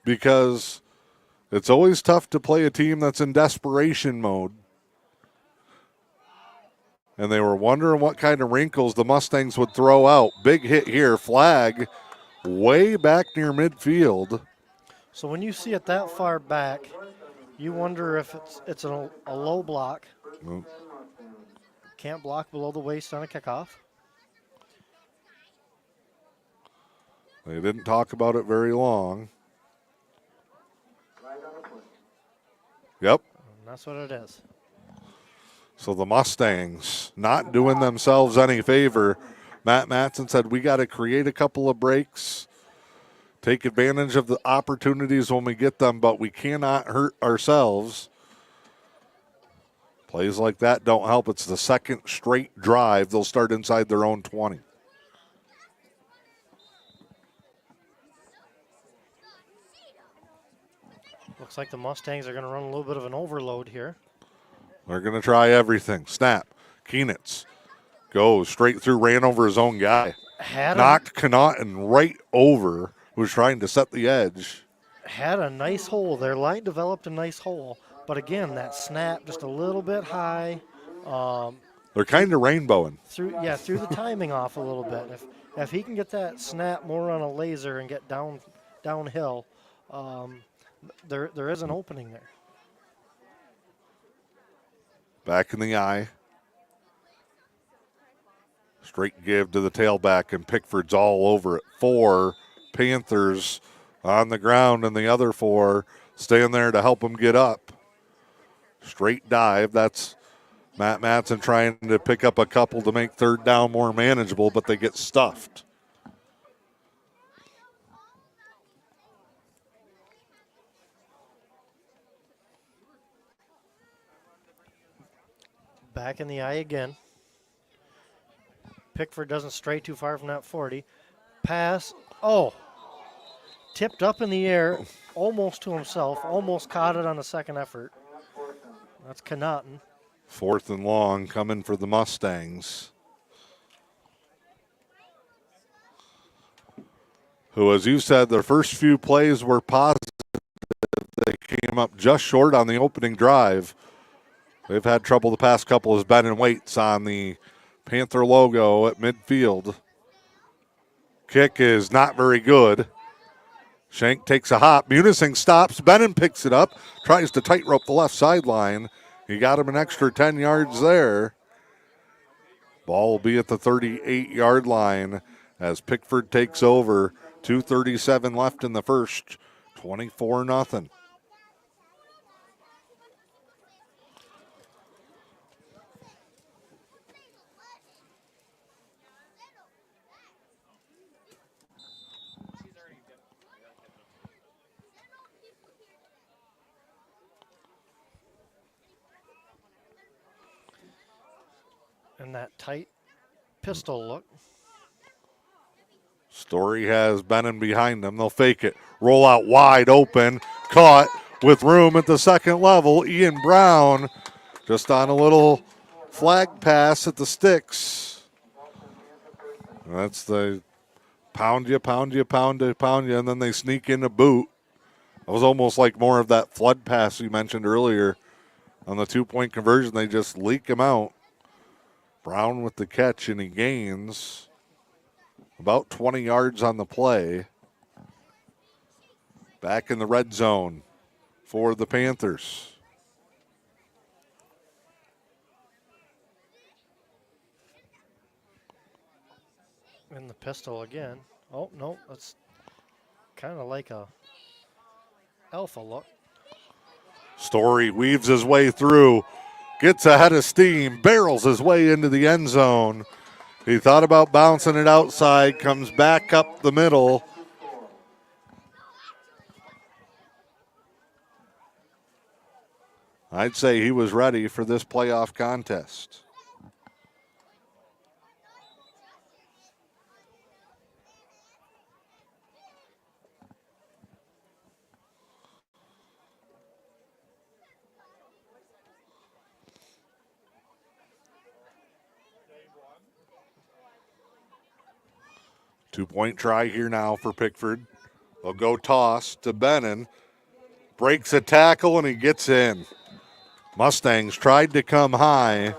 because it's always tough to play a team that's in desperation mode. And they were wondering what kind of wrinkles the Mustangs would throw out. Big hit here, flag way back near midfield. So when you see it that far back, you wonder if it's a low block. Well, Can't block below the waist on a kickoff. they didn't talk about it very long. Yep. And that's what it is. So the Mustangs not doing themselves any favor. Matt Matson said, we got to create a couple of breaks, take advantage of the opportunities when we get them, but we cannot hurt ourselves. Plays like that don't help. It's the second straight drive. They'll start inside their own 20. Looks like the Mustangs are going to run a little bit of an overload here. They're going to try everything. Snap. Keenitz goes straight through, ran over his own guy. Knocked Connaughton right over, who was trying to set the edge. Had a nice hole. Their line developed a nice hole. But again, that snap just a little bit high. They're kind of rainbowing. Threw the timing off a little bit. If he can get that snap more on a laser and get downhill, there is an opening there. Back in the eye. Straight give to the tailback, and Pickford's all over it. 4 Panthers on the ground, and the other 4 staying there to help them get up. Straight dive. That's Matt Matson trying to pick up a couple to make third down more manageable, but they get stuffed. Back in the eye again. Pickford doesn't stray too far from that 40. Pass. Oh. Tipped up in the air, almost to himself. Almost caught it on the second effort. That's Connaughton. 4th and long coming for the Mustangs, who, as you said, their first few plays were positive. They came up just short on the opening drive. They've had trouble the past couple as Ben and Waits on the Panther logo at midfield. Kick is not very good. Shank takes a hop. Munising stops. Bennon picks it up. Tries to tightrope the left sideline. He got him an extra 10 yards there. Ball will be at the 38-yard line as Pickford takes over. 2:37 left in the first. 24-0. And that tight pistol look. Story has Bennon behind them. They'll fake it. Roll out wide open. Caught with room at the second level. Ian Brown just on a little flag pass at the sticks. That's the pound you, and then they sneak in a boot. It was almost like more of that flood pass you mentioned earlier on the 2-point conversion. They just leak him out. Brown with the catch, and he gains about 20 yards on the play. Back in the red zone for the Panthers. And the pistol again. Oh, no, that's kind of like a alpha look. Story weaves his way through, gets ahead of steam, barrels his way into the end zone. He thought about bouncing it outside, comes back up the middle. I'd say he was ready for this playoff contest. Two-point try here now for Pickford. They'll go toss to Bennon. Breaks a tackle and he gets in. Mustangs tried to come high.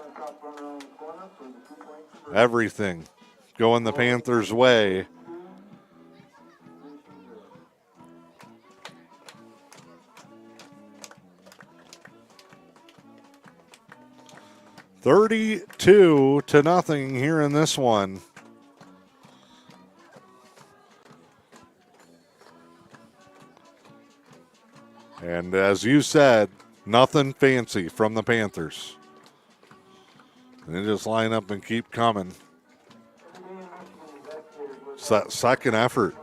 Everything going the Panthers' way. $32-0 here in this one. And as you said, nothing fancy from the Panthers. They just line up and keep coming. It's that second effort.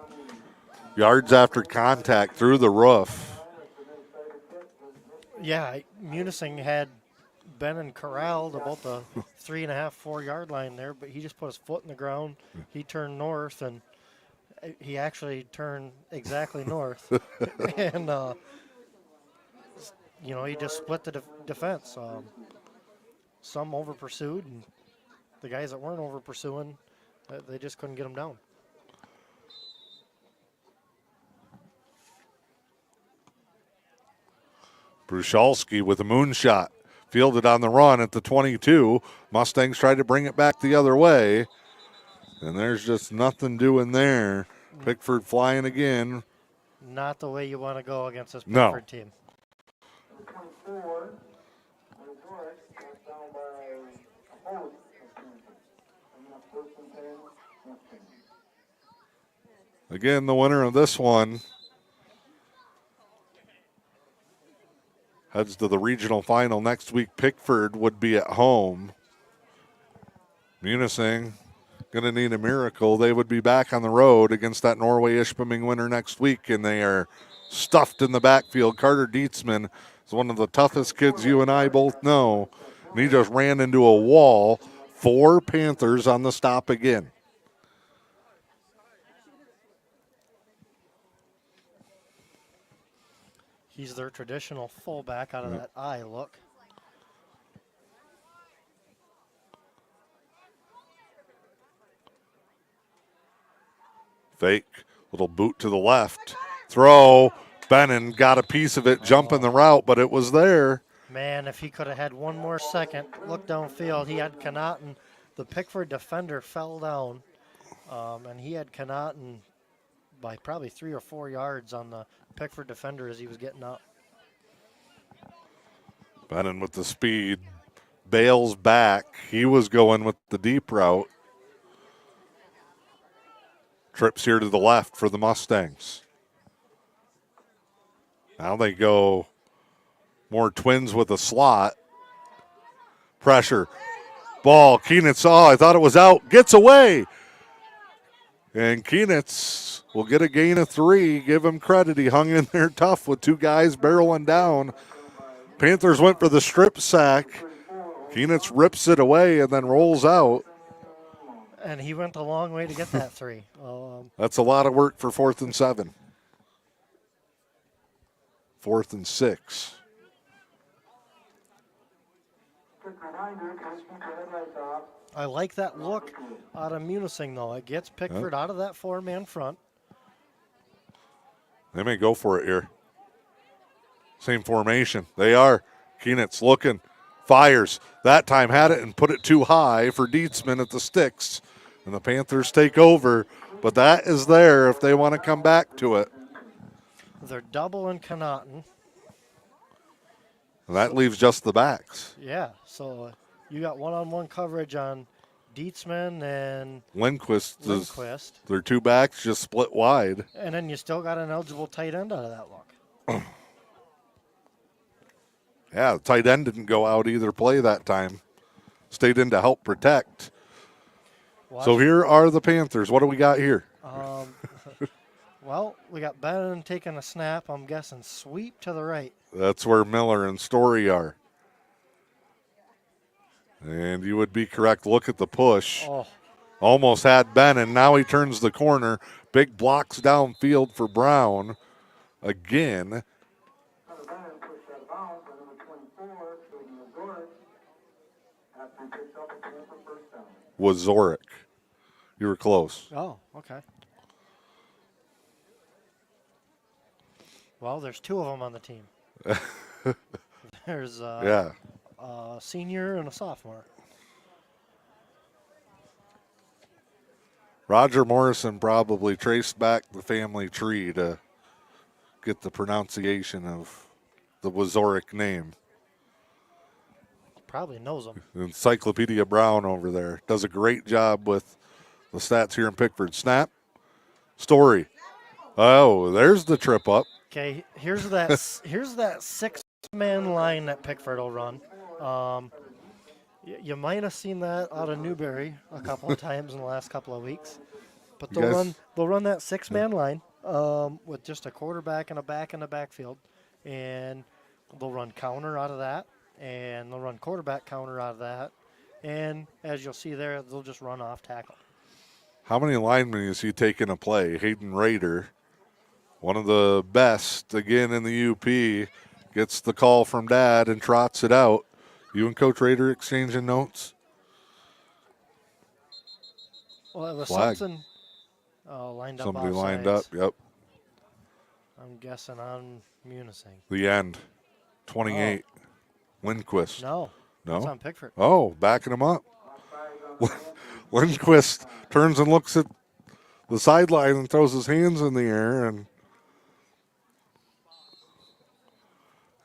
Yards after contact through the roof. Yeah, Munising had Bennon corralled about the 3.5, 4 yard line there, but he just put his foot in the ground. He turned north, and he actually turned exactly north. And, he just split the defense. Some over pursued, and the guys that weren't over pursuing, they just couldn't get him down. Bruchalski with a moonshot. Fielded on the run at the 22. Mustangs tried to bring it back the other way. And there's just nothing doing there. Pickford flying again. Not the way you want to go against this Pickford team. Again, the winner of this one heads to the regional final next week. Pickford would be at home. Munising going to need a miracle. They would be back on the road against that Norway-Ishpeming winner next week, and they are stuffed in the backfield. Carter Dietzman is one of the toughest kids you and I both know, and he just ran into a wall. 4 Panthers on the stop again. He's their traditional fullback out of that eye look. Fake, little boot to the left. Throw, Bennon got a piece of it, jumping the route, but it was there. Man, if he could have had one more second, look downfield. He had Connaughton. The Pickford defender fell down, and he had Connaughton by probably 3 or 4 yards on the Pickford defender as he was getting up. Bennon with the speed, bails back. He was going with the deep route. Trips here to the left for the Mustangs. Now they go more twins with a slot. Pressure. Ball. Keenitz. Oh, I thought it was out. Gets away. And Keenitz will get a gain of 3. Give him credit. He hung in there tough with 2 guys barreling down. Panthers went for the strip sack. Keenitz rips it away and then rolls out. And he went a long way to get that 3. That's a lot of work for 4th and 7. 4th and 6. I like that look out of Munising, though. It gets Pickford out of that 4-man front. They may go for it here. Same formation. They are. Keenitz looking. Fires. That time had it and put it too high for Dietzman at the sticks. And the Panthers take over. But that is there if they want to come back to it. They're doubling Connaughton. And that leaves just the backs. Yeah, so you got one-on-one coverage on Dietzman and Lindquist. Their 2 backs just split wide. And then you still got an eligible tight end out of that look. Yeah, the tight end didn't go out either play that time. Stayed in to help protect. So here are the Panthers. What do we got here? Well, we got Bannon taking a snap. I'm guessing sweep to the right. That's where Miller and Story are. And you would be correct. Look at the push. Oh, Almost had Bannon. Now he turns the corner. Big blocks downfield for Brown. Again. Was Zoric. You were close. oh, okay. Well, there's two of them on the team. There's Yeah. a senior and a sophomore. Roger Morrison probably traced back the family tree to get the pronunciation of the Wazoric name. Probably knows them. Encyclopedia Brown over there does a great job with the stats here in Pickford. Snap. Story. Oh, there's the trip up. Okay, here's that 6-man line that Pickford will run. You might have seen that out of Newberry a couple of times in the last couple of weeks, but they'll run that 6-man line with just a quarterback and a back in the backfield, and they'll run counter out of that, and they'll run quarterback counter out of that, and as you'll see there, they'll just run off tackle. How many linemen is he taking a play? Hayden Rader, one of the best, again in the U.P., gets the call from Dad and trots it out. You and Coach Rader exchanging notes? Well, it was Flag. something lined up. Somebody offsides. lined up, yep. I'm guessing on Munising. The end. 28. Lindquist. No. No? It's on Pickford. Oh, backing him up. Lindquist turns and looks at the sideline and throws his hands in the air. And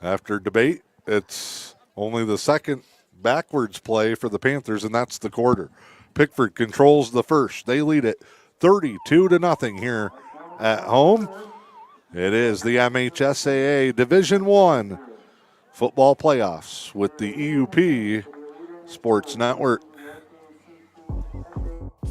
after debate, it's only the second backwards play for the Panthers, and that's the quarter. Pickford controls the first. They lead it 32-0 here at home. It is the MHSAA Division I football playoffs with the E.U.P Sports Network.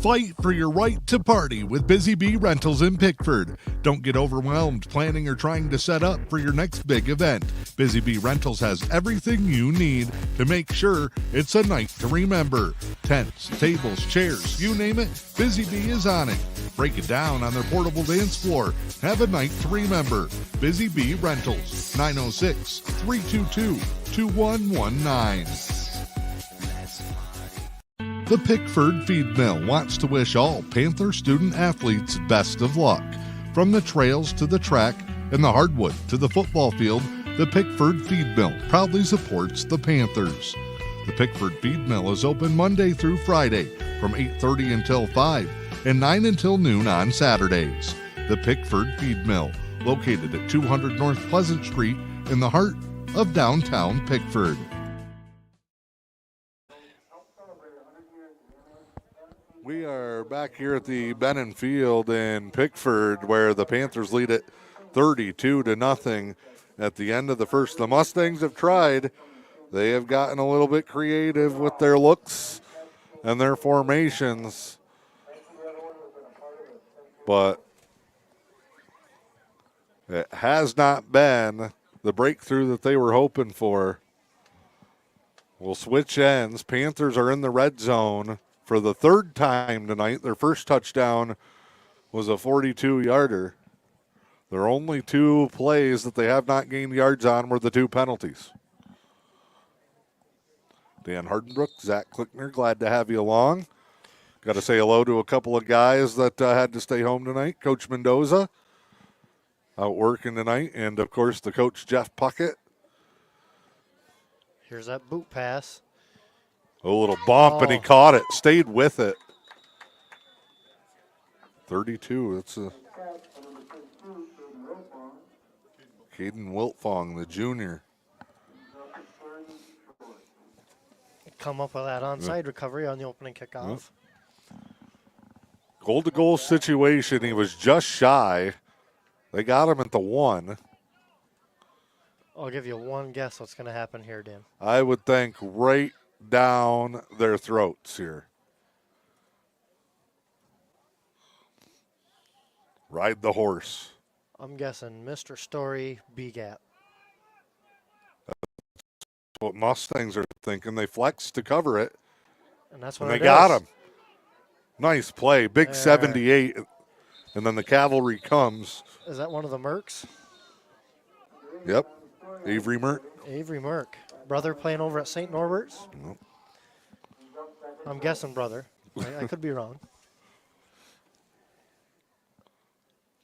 Fight for your right to party with Busy Bee Rentals in Pickford. Don't get overwhelmed planning or trying to set up for your next big event. Busy Bee Rentals has everything you need to make sure it's a night to remember. Tents, tables, chairs, you name it, Busy Bee is on it. Break it down on their portable dance floor. Have a night to remember. Busy Bee Rentals, 906-322-2119. The Pickford Feed Mill wants to wish all Panther student athletes best of luck. From the trails to the track and the hardwood to the football field, the Pickford Feed Mill proudly supports the Panthers. The Pickford Feed Mill is open Monday through Friday from 8:30 until 5 and 9 until noon on Saturdays. The Pickford Feed Mill, located at 200 North Pleasant Street in the heart of downtown Pickford. We are back here at the Bennon Field in Pickford, where the Panthers lead it 32-0 at the end of the first. The Mustangs have tried. They have gotten a little bit creative with their looks and their formations, but it has not been the breakthrough that they were hoping for. We'll switch ends. Panthers are in the red zone for the third time tonight. Their first touchdown was a 42-yarder. Their only two plays that they have not gained yards on were the two penalties. Dan Hardenbrook, Zach Klickner, glad to have you along. Got to say hello to a couple of guys that had to stay home tonight. Coach Mendoza out working tonight, and, of course, the coach, Jeff Puckett. Here's that boot pass. A little bump, and he caught it, stayed with it. 32, that's a Caden Wiltfong, the junior. Come up with that onside recovery on the opening kickoff. Goal-to-goal situation, he was just shy. They got him at the 1. I'll give you one guess what's going to happen here, Dan. I would think right down their throats here. Ride the horse. I'm guessing Mr. Story, B-gap. What Mustangs are thinking. They flexed to cover it, And that's what and they it got is. him. Nice play. Big There. 78, and then the cavalry comes. Is that one of the Mercs? Yep. Avery Mert. Avery Merck. Brother playing over at St. Norbert's? Nope. I'm guessing brother. I could be wrong.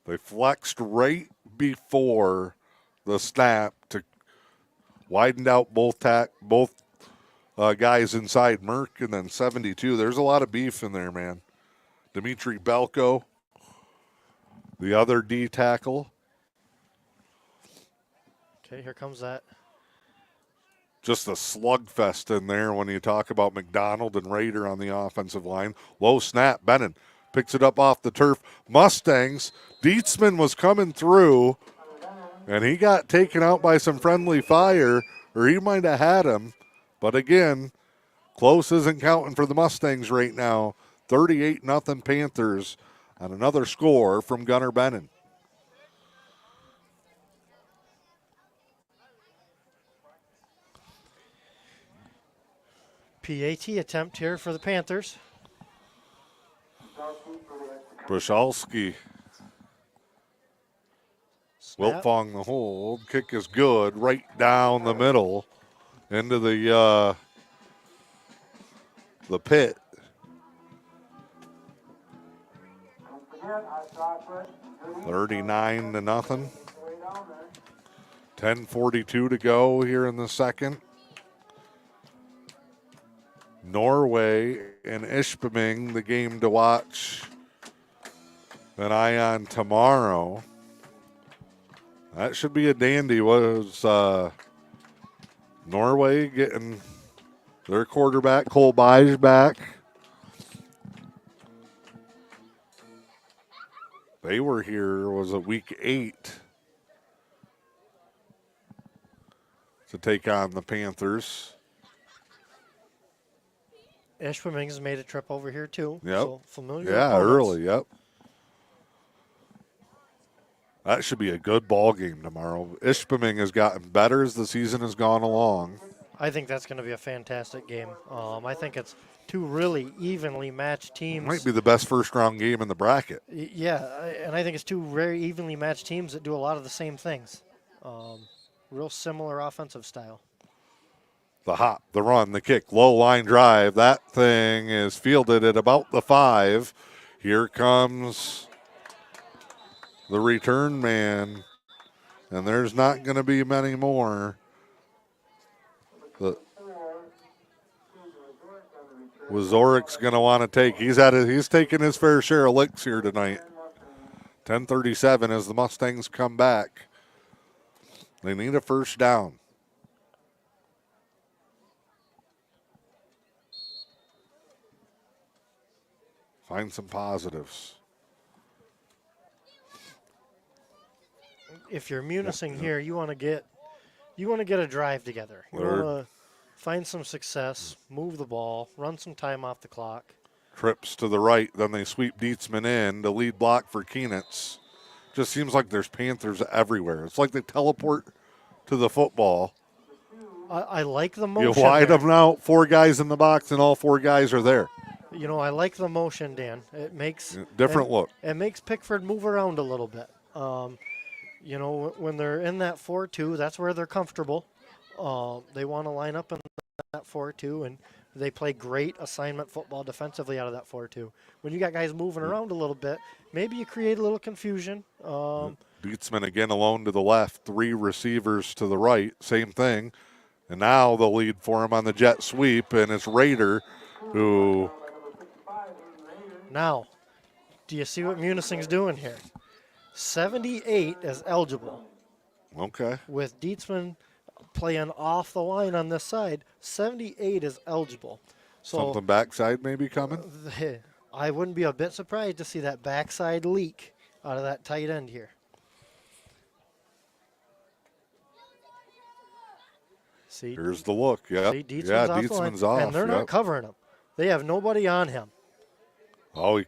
They flexed right before the snap to widened out both guys inside Merck, and then 72. There's a lot of beef in there, man. Dimitri Belko, the other D tackle. Okay, here comes that. Just a slugfest in there when you talk about McDonald and Rader on the offensive line. Low snap. Bennon picks it up off the turf. Mustangs. Dietzman was coming through, and he got taken out by some friendly fire, or he might have had him. But again, close isn't counting for the Mustangs right now. 38-0 Panthers on another score from Gunnar Bennon. PAT attempt here for the Panthers. Brushalski. Snap. Wiltfong the hold. Kick is good. Right down the middle into the pit. $39-0. 10:42 to go here in the second. Norway and Ishpeming, the game to watch. An eye on tomorrow. That should be a dandy. Was Norway getting their quarterback, Cole Beige, back? They were here, was it week 8 to take on the Panthers. Ishpeming's made a trip over here too. Yep. So familiar. Yeah, opponents. early, yep. That should be a good ball game tomorrow. Ishpeming has gotten better as the season has gone along. I think that's going to be a fantastic game. I think it's two really evenly matched teams. Might be the best first-round game in the bracket. Yeah, and I think it's two very evenly matched teams that do a lot of the same things. Real similar offensive style. The hop, the run, the kick, low line drive. That thing is fielded at about the 5. Here comes the return man, and there's not going to be many more. Wazorik's going to want to take. He's taken his fair share of licks here tonight. 10:37 as the Mustangs come back. They need a first down. Find some positives. If you're Munising here, you want to get a drive together. You want to find some success, move the ball, run some time off the clock. Trips to the right, then they sweep Dietzman in. The lead block for Keenitz. Just seems like there's Panthers everywhere. It's like they teleport to the football. I like the motion. You wide there. them out, 4 guys in the box, and all 4 guys are there. You know, I like the motion, Dan. It makes Different look. It makes Pickford move around a little bit. You know, when they're in that 4-2, that's where they're comfortable. They want to line up in that 4-2, and they play great assignment football defensively out of that 4-2. When you got guys moving around a little bit, maybe you create a little confusion. Dietzman again alone to the left, 3 receivers to the right, same thing. And now the lead for him on the jet sweep, and it's Rader who... Now, do you see what Munising's doing here? 78 is eligible. Okay. With Dietzman playing off the line on this side, 78 is eligible. So Something backside maybe coming? I wouldn't be a bit surprised to see that backside leak out of that tight end here. See, Here's the look. Yep. see Dietzman's Yeah, off the line, Dietzman's off. and they're not Yep. covering him. They have nobody on him. Oh,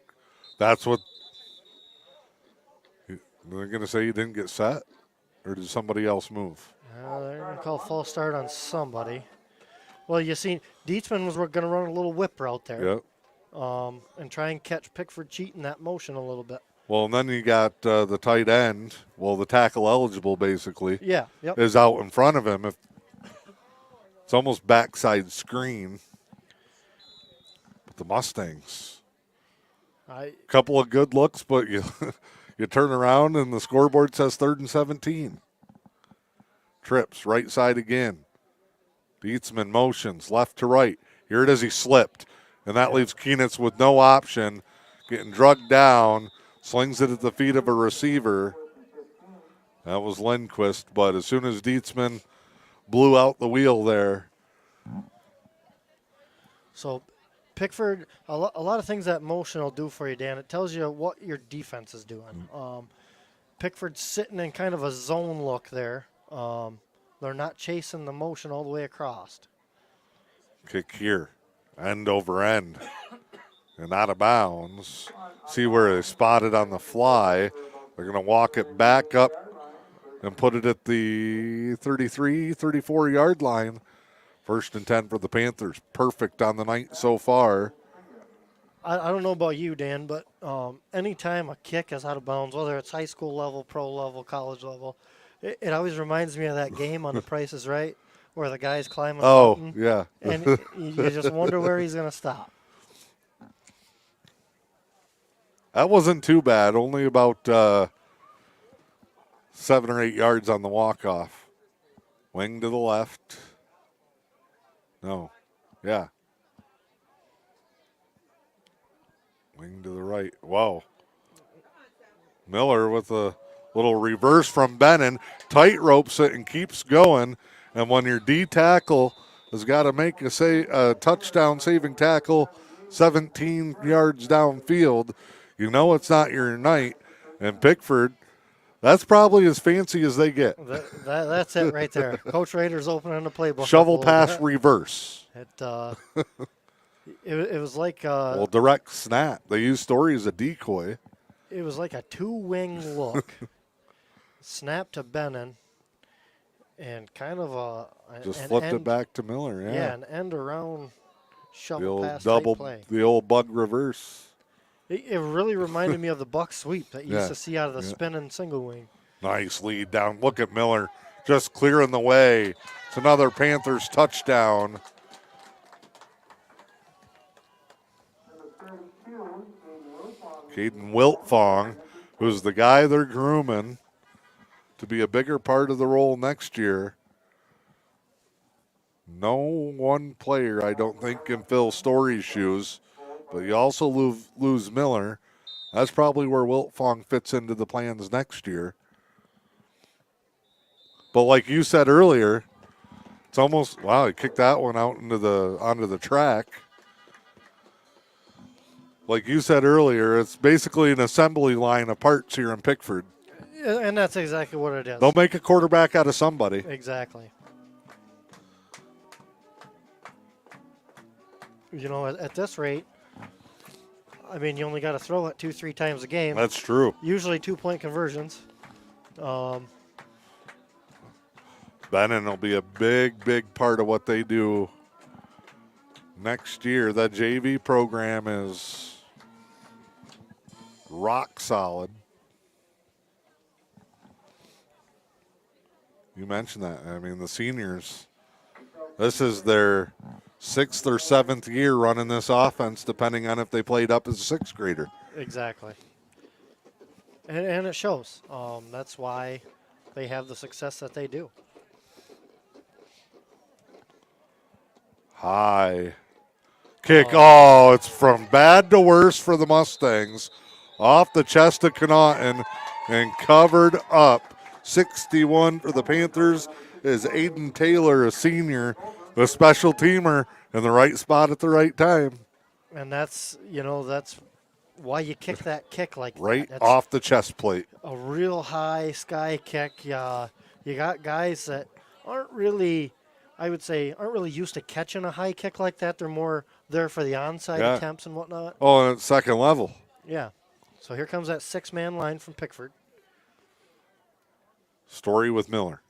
that's what They're going to say you didn't get set, or did somebody else move? They're going to call false start on somebody. Well, you see, Dietzman was going to run a little whip route there. Yep. And try and catch Pickford cheating that motion a little bit. Well, and then you got the tight end, the tackle eligible basically, Yeah, yep. is out in front of him. It's almost backside screen. But the Mustangs, couple of good looks, but you you turn around and the scoreboard says 3rd and 17. Trips, right side again. Dietzman motions, left to right. Here it is, he slipped. And that leaves Keenitz with no option, getting drugged down. Slings it at the feet of a receiver. That was Lindquist, but as soon as Dietzman blew out the wheel there. So Pickford, a lot of things that motion will do for you, Dan. It tells you what your defense is doing. Pickford's sitting in kind of a zone look there. They're not chasing the motion all the way across. Kick here, end over end, and out of bounds. See where they spot it on the fly. They're going to walk it back up and put it at the 33, 34-yard line. 1st and 10 for the Panthers. Perfect on the night so far. I don't know about you, Dan, but anytime a kick is out of bounds, whether it's high school level, pro level, college level, it always reminds me of that game on The Price is Right where the guy's climbing a mountain. Yeah. And you just wonder where he's going to stop. That wasn't too bad. Only about 7 or 8 yards on the walk-off. Wing to the left. No. Yeah. Wing to the right. Wow. Miller with a little reverse from Bennon. Tight ropes it and keeps going. And when your D tackle has got to make a touchdown saving tackle 17 yards downfield, you know it's not your night. And Pickford, that's probably as fancy as they get. That's it right there. Coach Rader's opening the playbook. Shovel pass reverse. It was like direct snap. They use Story as a decoy. It was like a two-wing look. Snap to Bennon, and kind of just flipped it back to Miller. Yeah, an end around shovel the old pass double play. The old bug reverse. It really reminded me of the buck sweep that you used to see out of the spinning single wing. Nice lead down. Look at Miller just clearing the way. It's another Panthers touchdown. Caden Wiltfong, who's the guy they're grooming to be a bigger part of the role next year. No one player, I don't think, can fill Story's shoes, but you also lose Miller. That's probably where Wiltfong fits into the plans next year. But like you said earlier, it's almost, wow, he kicked that one out onto the track. Like you said earlier, it's basically an assembly line of parts here in Pickford. And that's exactly what it is. They'll make a quarterback out of somebody. Exactly. You know, at this rate, I mean, you only got to throw it 2-3 times a game. That's true. Usually 2-point conversions. Bennon will be a big part of what they do next year. That JV program is rock solid. You mentioned that. I mean, the seniors, this is their 6th or 7th year running this offense, depending on if they played up as a 6th grader. Exactly. And it shows. That's why they have the success that they do. High kick. Oh, it's from bad to worse for the Mustangs. Off the chest of Connaughton and covered up. 61 for the Panthers is Aiden Taylor, a senior, a special teamer in the right spot at the right time. And that's why you kick that kick like right that. Right off the chest plate. A real high sky kick. You got guys that aren't really used to catching a high kick like that. They're more there for the onside attempts and whatnot. Oh, and it's second level. Yeah. So here comes that 6-man line from Pickford. Story with Miller.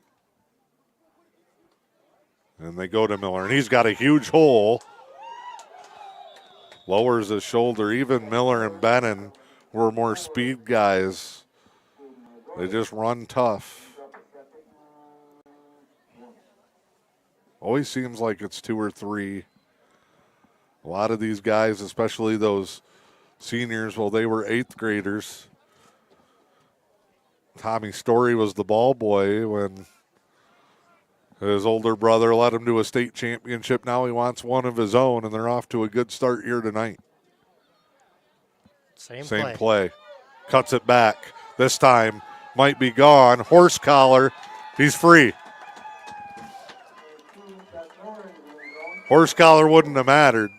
And they go to Miller, and he's got a huge hole. Lowers his shoulder. Even Miller and Bennon were more speed guys. They just run tough. Always seems like it's 2 or 3. A lot of these guys, especially those seniors, well, they were 8th graders. Tommy Story was the ball boy when his older brother led him to a state championship. Now he wants one of his own, and they're off to a good start here tonight. Same play. Cuts it back. This time might be gone. Horse collar. He's free. Horse collar wouldn't have mattered.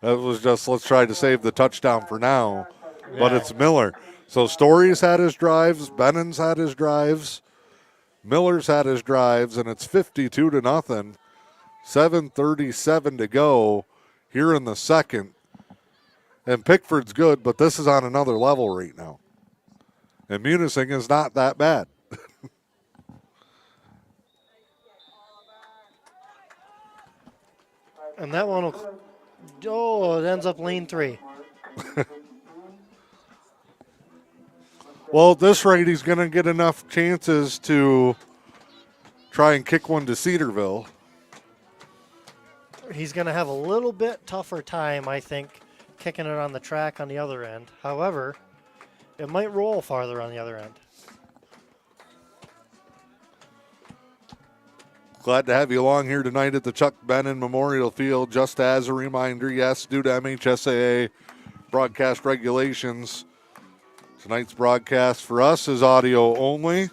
That was just, let's try to save the touchdown for now. Yeah. But it's Miller. So Story's had his drives. Bennon's had his drives. Miller's had his drives, and it's 52-0. 7:37 to go here in the second. And Pickford's good, but this is on another level right now. And Munising is not that bad. And that one will, it ends up lane 3. Well, at this rate, he's going to get enough chances to try and kick one to Cedarville. He's going to have a little bit tougher time, I think, kicking it on the track on the other end. However, it might roll farther on the other end. Glad to have you along here tonight at the Chuck Bennon Memorial Field. Just as a reminder, yes, due to MHSAA broadcast regulations, tonight's broadcast for us is audio only.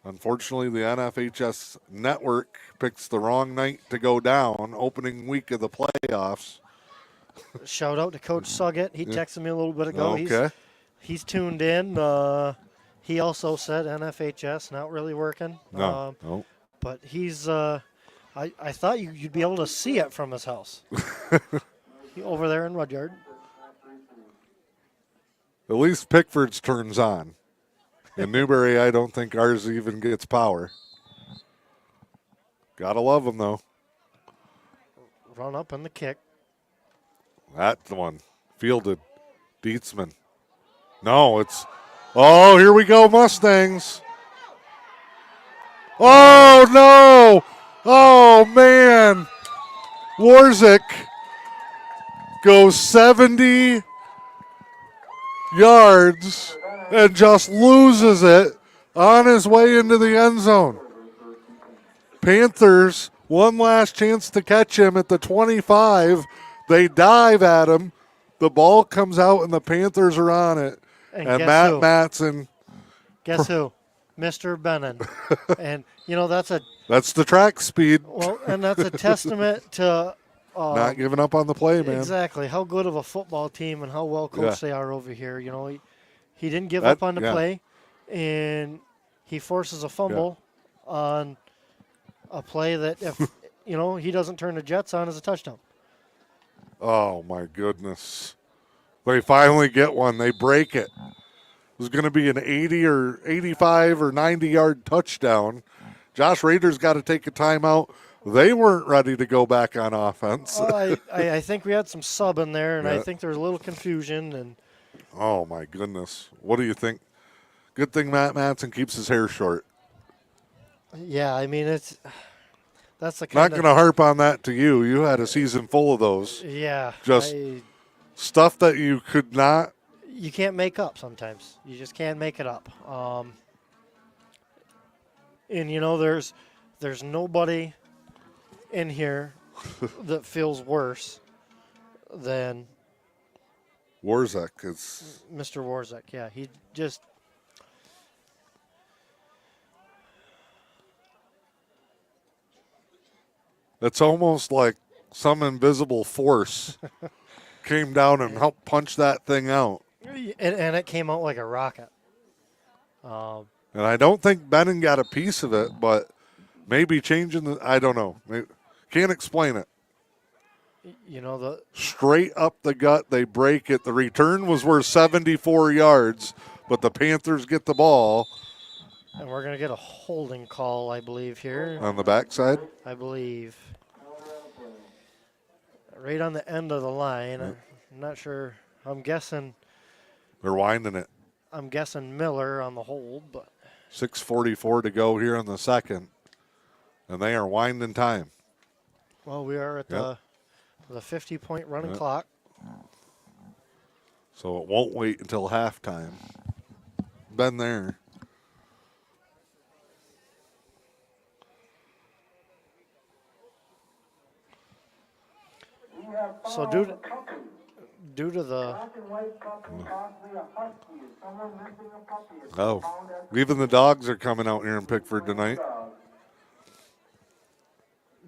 Unfortunately, the NFHS network picks the wrong night to go down, opening week of the playoffs. Shout out to Coach Suggett. He texted me a little bit ago. Okay. He's tuned in. He also said NFHS not really working. No. But he's, I thought you'd be able to see it from his house. Over there in Rudyard. At least Pickford's turns on. In Newberry, I don't think ours even gets power. Gotta love them, though. Run up on the kick. That's the one. Fielded. Dietzman. No, it's... Oh, here we go, Mustangs. Oh, no. Oh, man. Warzik goes 70 yards and just loses it on his way into the end zone. Panthers, one last chance to catch him at the 25. They dive at him. The ball comes out, and the Panthers are on it. And Matt Matson. Guess who? Mr. Bennon. And, that's the track speed. Well, and that's a testament to not giving up on the play, man. Exactly. How good of a football team and how well coached they are over here. He didn't give up on the play, and he forces a fumble on a play that if he doesn't turn the Jets on as a touchdown. Oh my goodness. They finally get one. They break it. It was going to be an 80 or 85 or 90-yard touchdown. Josh Rader's got to take a timeout. They weren't ready to go back on offense. Well, I think we had some sub in there, and I think there was a little confusion. And oh, my goodness. What do you think? Good thing Matt Matson keeps his hair short. Yeah, I mean, that's the kind Not going to harp on that to you. You had a season full of those. Yeah. Just stuff that you could not. You can't make up sometimes. You just can't make it up. And, there's nobody in here that feels worse than Warzek. Mr. Warzek, yeah. He just it's almost like some invisible force came down and helped punch that thing out. And it came out like a rocket. And I don't think Bennon got a piece of it, but maybe changing I don't know. Can't explain it. Straight up the gut, they break it. The return was worth 74 yards, but the Panthers get the ball. And we're going to get a holding call, I believe, here. On the backside? I believe. Right on the end of the line. Yep. I'm not sure. I'm guessing They're winding it. Miller on the hold, but 6:44 to go here in the second. And they are winding time. well, we are at the 50-point running clock. So it won't wait until halftime. Been there. So due to the Even the dogs are coming out here in Pickford tonight.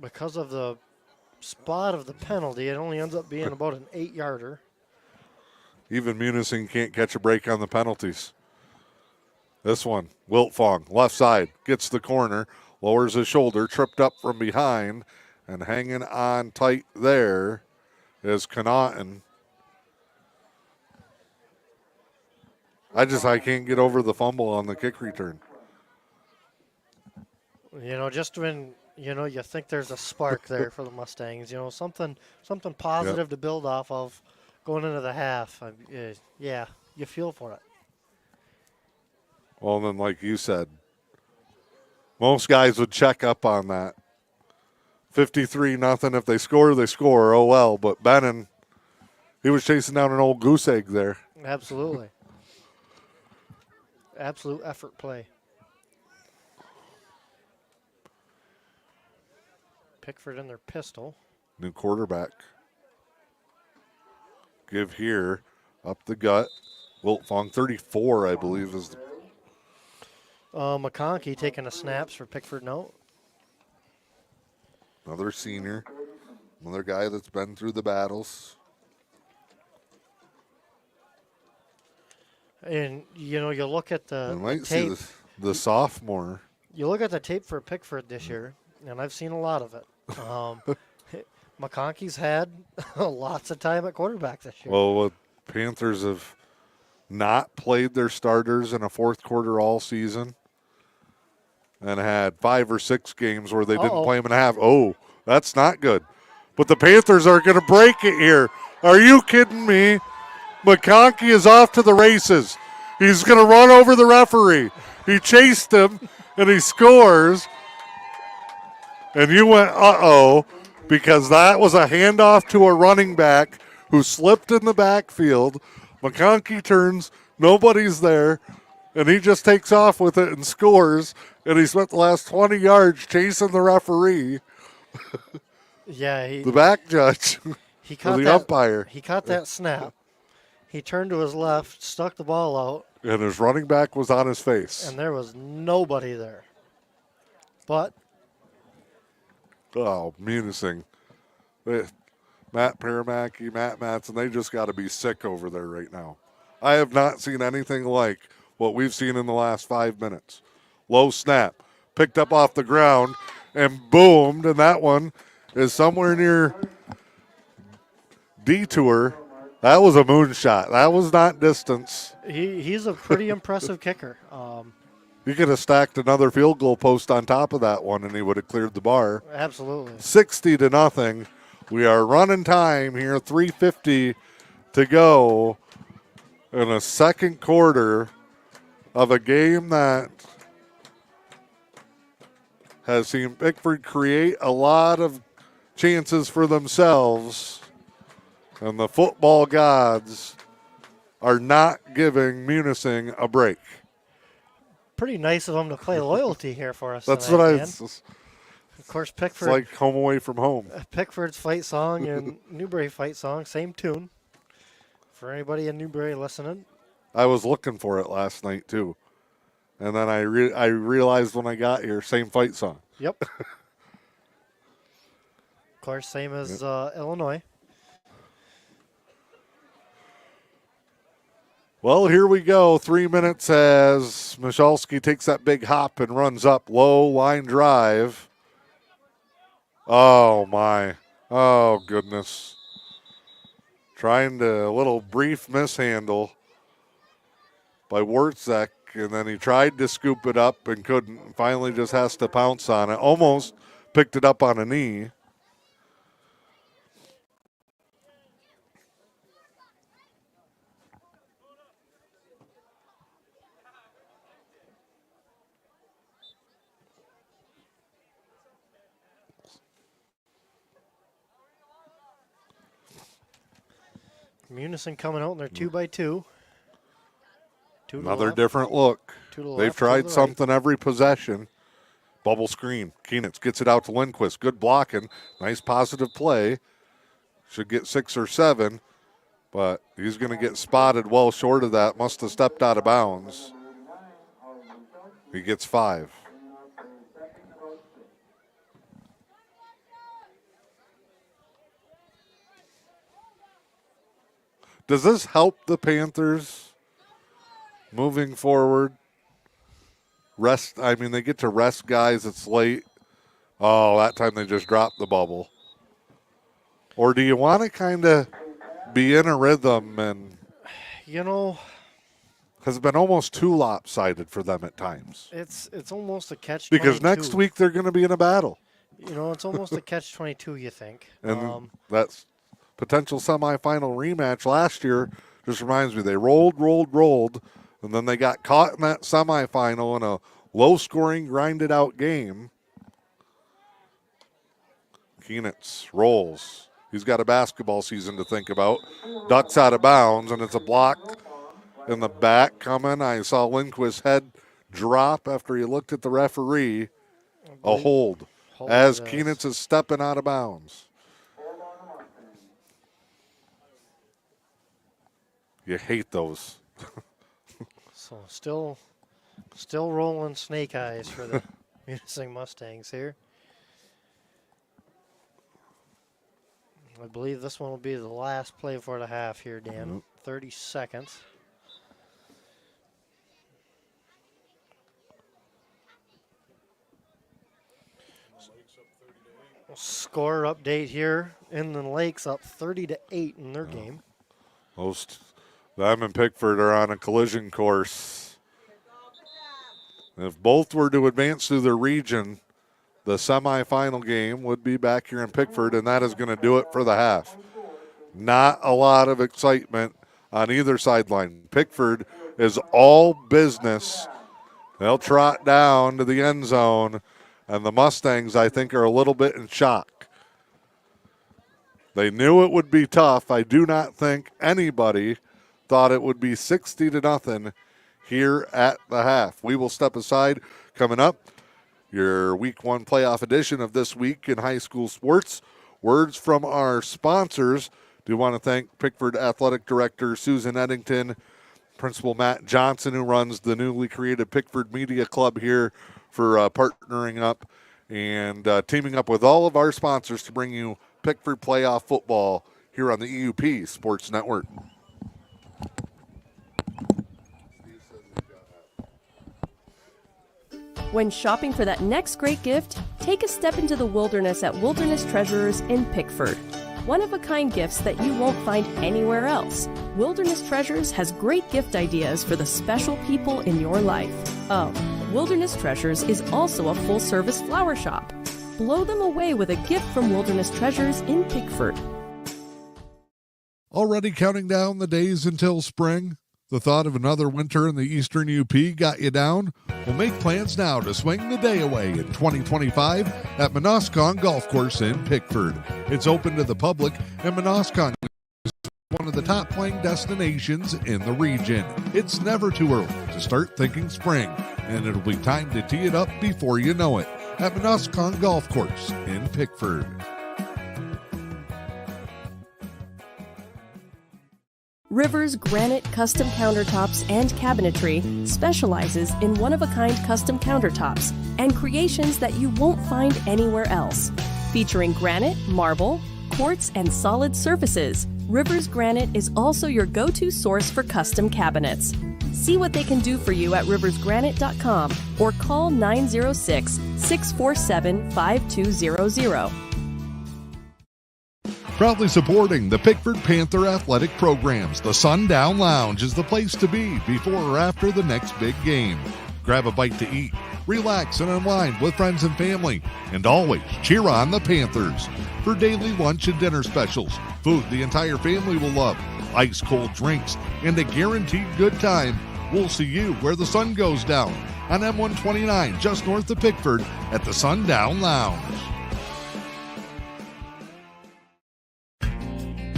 because of the spot of the penalty, it only ends up being about an 8-yarder. Even Munising can't catch a break on the penalties. This one, Wiltfong, left side, gets the corner, lowers his shoulder, tripped up from behind, and hanging on tight there is Connaughton. I can't get over the fumble on the kick return. Just when you think there's a spark there for the Mustangs, something positive to build off of going into the half. Yeah, you feel for it. Well, then, like you said, most guys would check up on that. 53-0. If they score, they score. Oh, well. But Bennon, he was chasing down an old goose egg there. Absolutely. Absolute effort play. Pickford in their pistol. New quarterback. Give here. Up the gut. Wiltfong, 34, I believe, is the McConkey taking the snaps for Pickford Note. another senior. Another guy that's been through the battles. And, you look at I the might see tape. the sophomore. You look at the tape for Pickford this year, and I've seen a lot of it. McConkey's had lots of time at quarterback this year. Well, the Panthers have not played their starters in a fourth quarter all season and had 5 or 6 games where they didn't play them in half. Oh, that's not good. But the Panthers are going to break it here. Are you kidding me? McConkey is off to the races. He's going to run over the referee. He chased him, and he scores. And you went, uh-oh, because that was a handoff to a running back who slipped in the backfield. McConkey turns, nobody's there, and he just takes off with it and scores. And he spent the last 20 yards chasing the referee. Yeah, the back judge, he caught the that, umpire. He caught that snap. He turned to his left, stuck the ball out. And his running back was on his face. And there was nobody there. But. Oh, Munising. Matt Paramaki, Matt Matson, they just got to be sick over there right now. I have not seen anything like what we've seen in the last 5 minutes. Low snap, picked up off the ground, and boomed, and that one is somewhere near Detour. That was a moonshot. That was not distance. He's a pretty impressive kicker. He could have stacked another field goal post on top of that one, and he would have cleared the bar. Absolutely. 60-0. We are running time here. 3:50 to go in a second quarter of a game that has seen Pickford create a lot of chances for themselves. And the football gods are not giving Munising a break. Pretty nice of them to play loyalty here for us. That's tonight, what man. Of course, Pickford. It's like home away from home. Pickford's fight song and Newbury fight song, same tune. For anybody in Newbury listening. I was looking for it last night too, and then I realized when I got here, same fight song. Yep. Of course, same as Illinois. Well, here we go. 3 minutes as Michalski takes that big hop and runs up. Low line drive. Oh, my. Oh, goodness. Trying to, a little brief mishandle by Wurtzek. and then he tried to scoop it up and couldn't. Finally just has to pounce on it. Almost picked it up on a knee. Munising coming out in their 2x2. Another different look. They've tried something every possession. Bubble screen. Keenitz gets it out to Lindquist. Good blocking. Nice positive play. Should get 6 or 7, but he's going to get spotted well short of that. Must have stepped out of bounds. He gets 5. Does this help the Panthers moving forward? They get to rest guys. It's late. Oh, that time they just dropped the bubble. Or do you want to kind of be in a rhythm and, has been almost too lopsided for them at times. It's almost a catch-22. Because next week they're going to be in a battle. It's almost a catch-22, you think. And that's potential semifinal rematch last year. Just reminds me, they rolled, and then they got caught in that semifinal in a low-scoring, grinded-out game. Keenitz rolls. He's got a basketball season to think about. Ducks out of bounds, and it's a block in the back coming. I saw Lindquist's head drop after he looked at the referee. A hold as Keenitz is stepping out of bounds. You hate those. So still rolling snake eyes for the Munising Mustangs here. I believe this one will be the last play for the half here, Dan. 30 seconds. Score update here. Inland Lakes up 30-8 in their game. Them and Pickford are on a collision course. If both were to advance through their region, the semifinal game would be back here in Pickford, and that is going to do it for the half. Not a lot of excitement on either sideline. Pickford is all business. They'll trot down to the end zone, and the Mustangs, I think, are a little bit in shock. They knew it would be tough. I do not think anybody thought it would be 60-0 here at the half. We will step aside. Coming up, your Week 1 playoff edition of This Week in High School Sports. Words from our sponsors. Do want to thank Pickford Athletic Director Susan Eddington, Principal Matt Johnson, who runs the newly created Pickford Media Club here, for partnering up and teaming up with all of our sponsors to bring you Pickford playoff football here on the E.U.P Sports Network. When shopping for that next great gift, take a step into the wilderness at Wilderness Treasurers in Pickford. One-of-a-kind gifts that you won't find anywhere else. Wilderness Treasures has great gift ideas for the special people in your life. Oh, Wilderness Treasures is also a full-service flower shop. Blow them away with a gift from Wilderness Treasures in Pickford. Already counting down the days until spring? The thought of another winter in the Eastern U.P. got you down? Well, make plans now to swing the day away in 2025 at Munising Golf Course in Pickford. It's open to the public, and Munising is one of the top playing destinations in the region. It's never too early to start thinking spring, and it'll be time to tee it up before you know it at Munising Golf Course in Pickford. Rivers Granite Custom Countertops and Cabinetry specializes in one-of-a-kind custom countertops and creations that you won't find anywhere else. Featuring granite, marble, quartz, and solid surfaces, Rivers Granite is also your go-to source for custom cabinets. See what they can do for you at riversgranite.com or call 906-647-5200. Proudly supporting the Pickford Panther athletic programs, the Sundown Lounge is the place to be before or after the next big game. Grab a bite to eat, relax and unwind with friends and family, and always cheer on the Panthers. For daily lunch and dinner specials, food the entire family will love, ice cold drinks, and a guaranteed good time, we'll see you where the sun goes down on M129 just north of Pickford at the Sundown Lounge.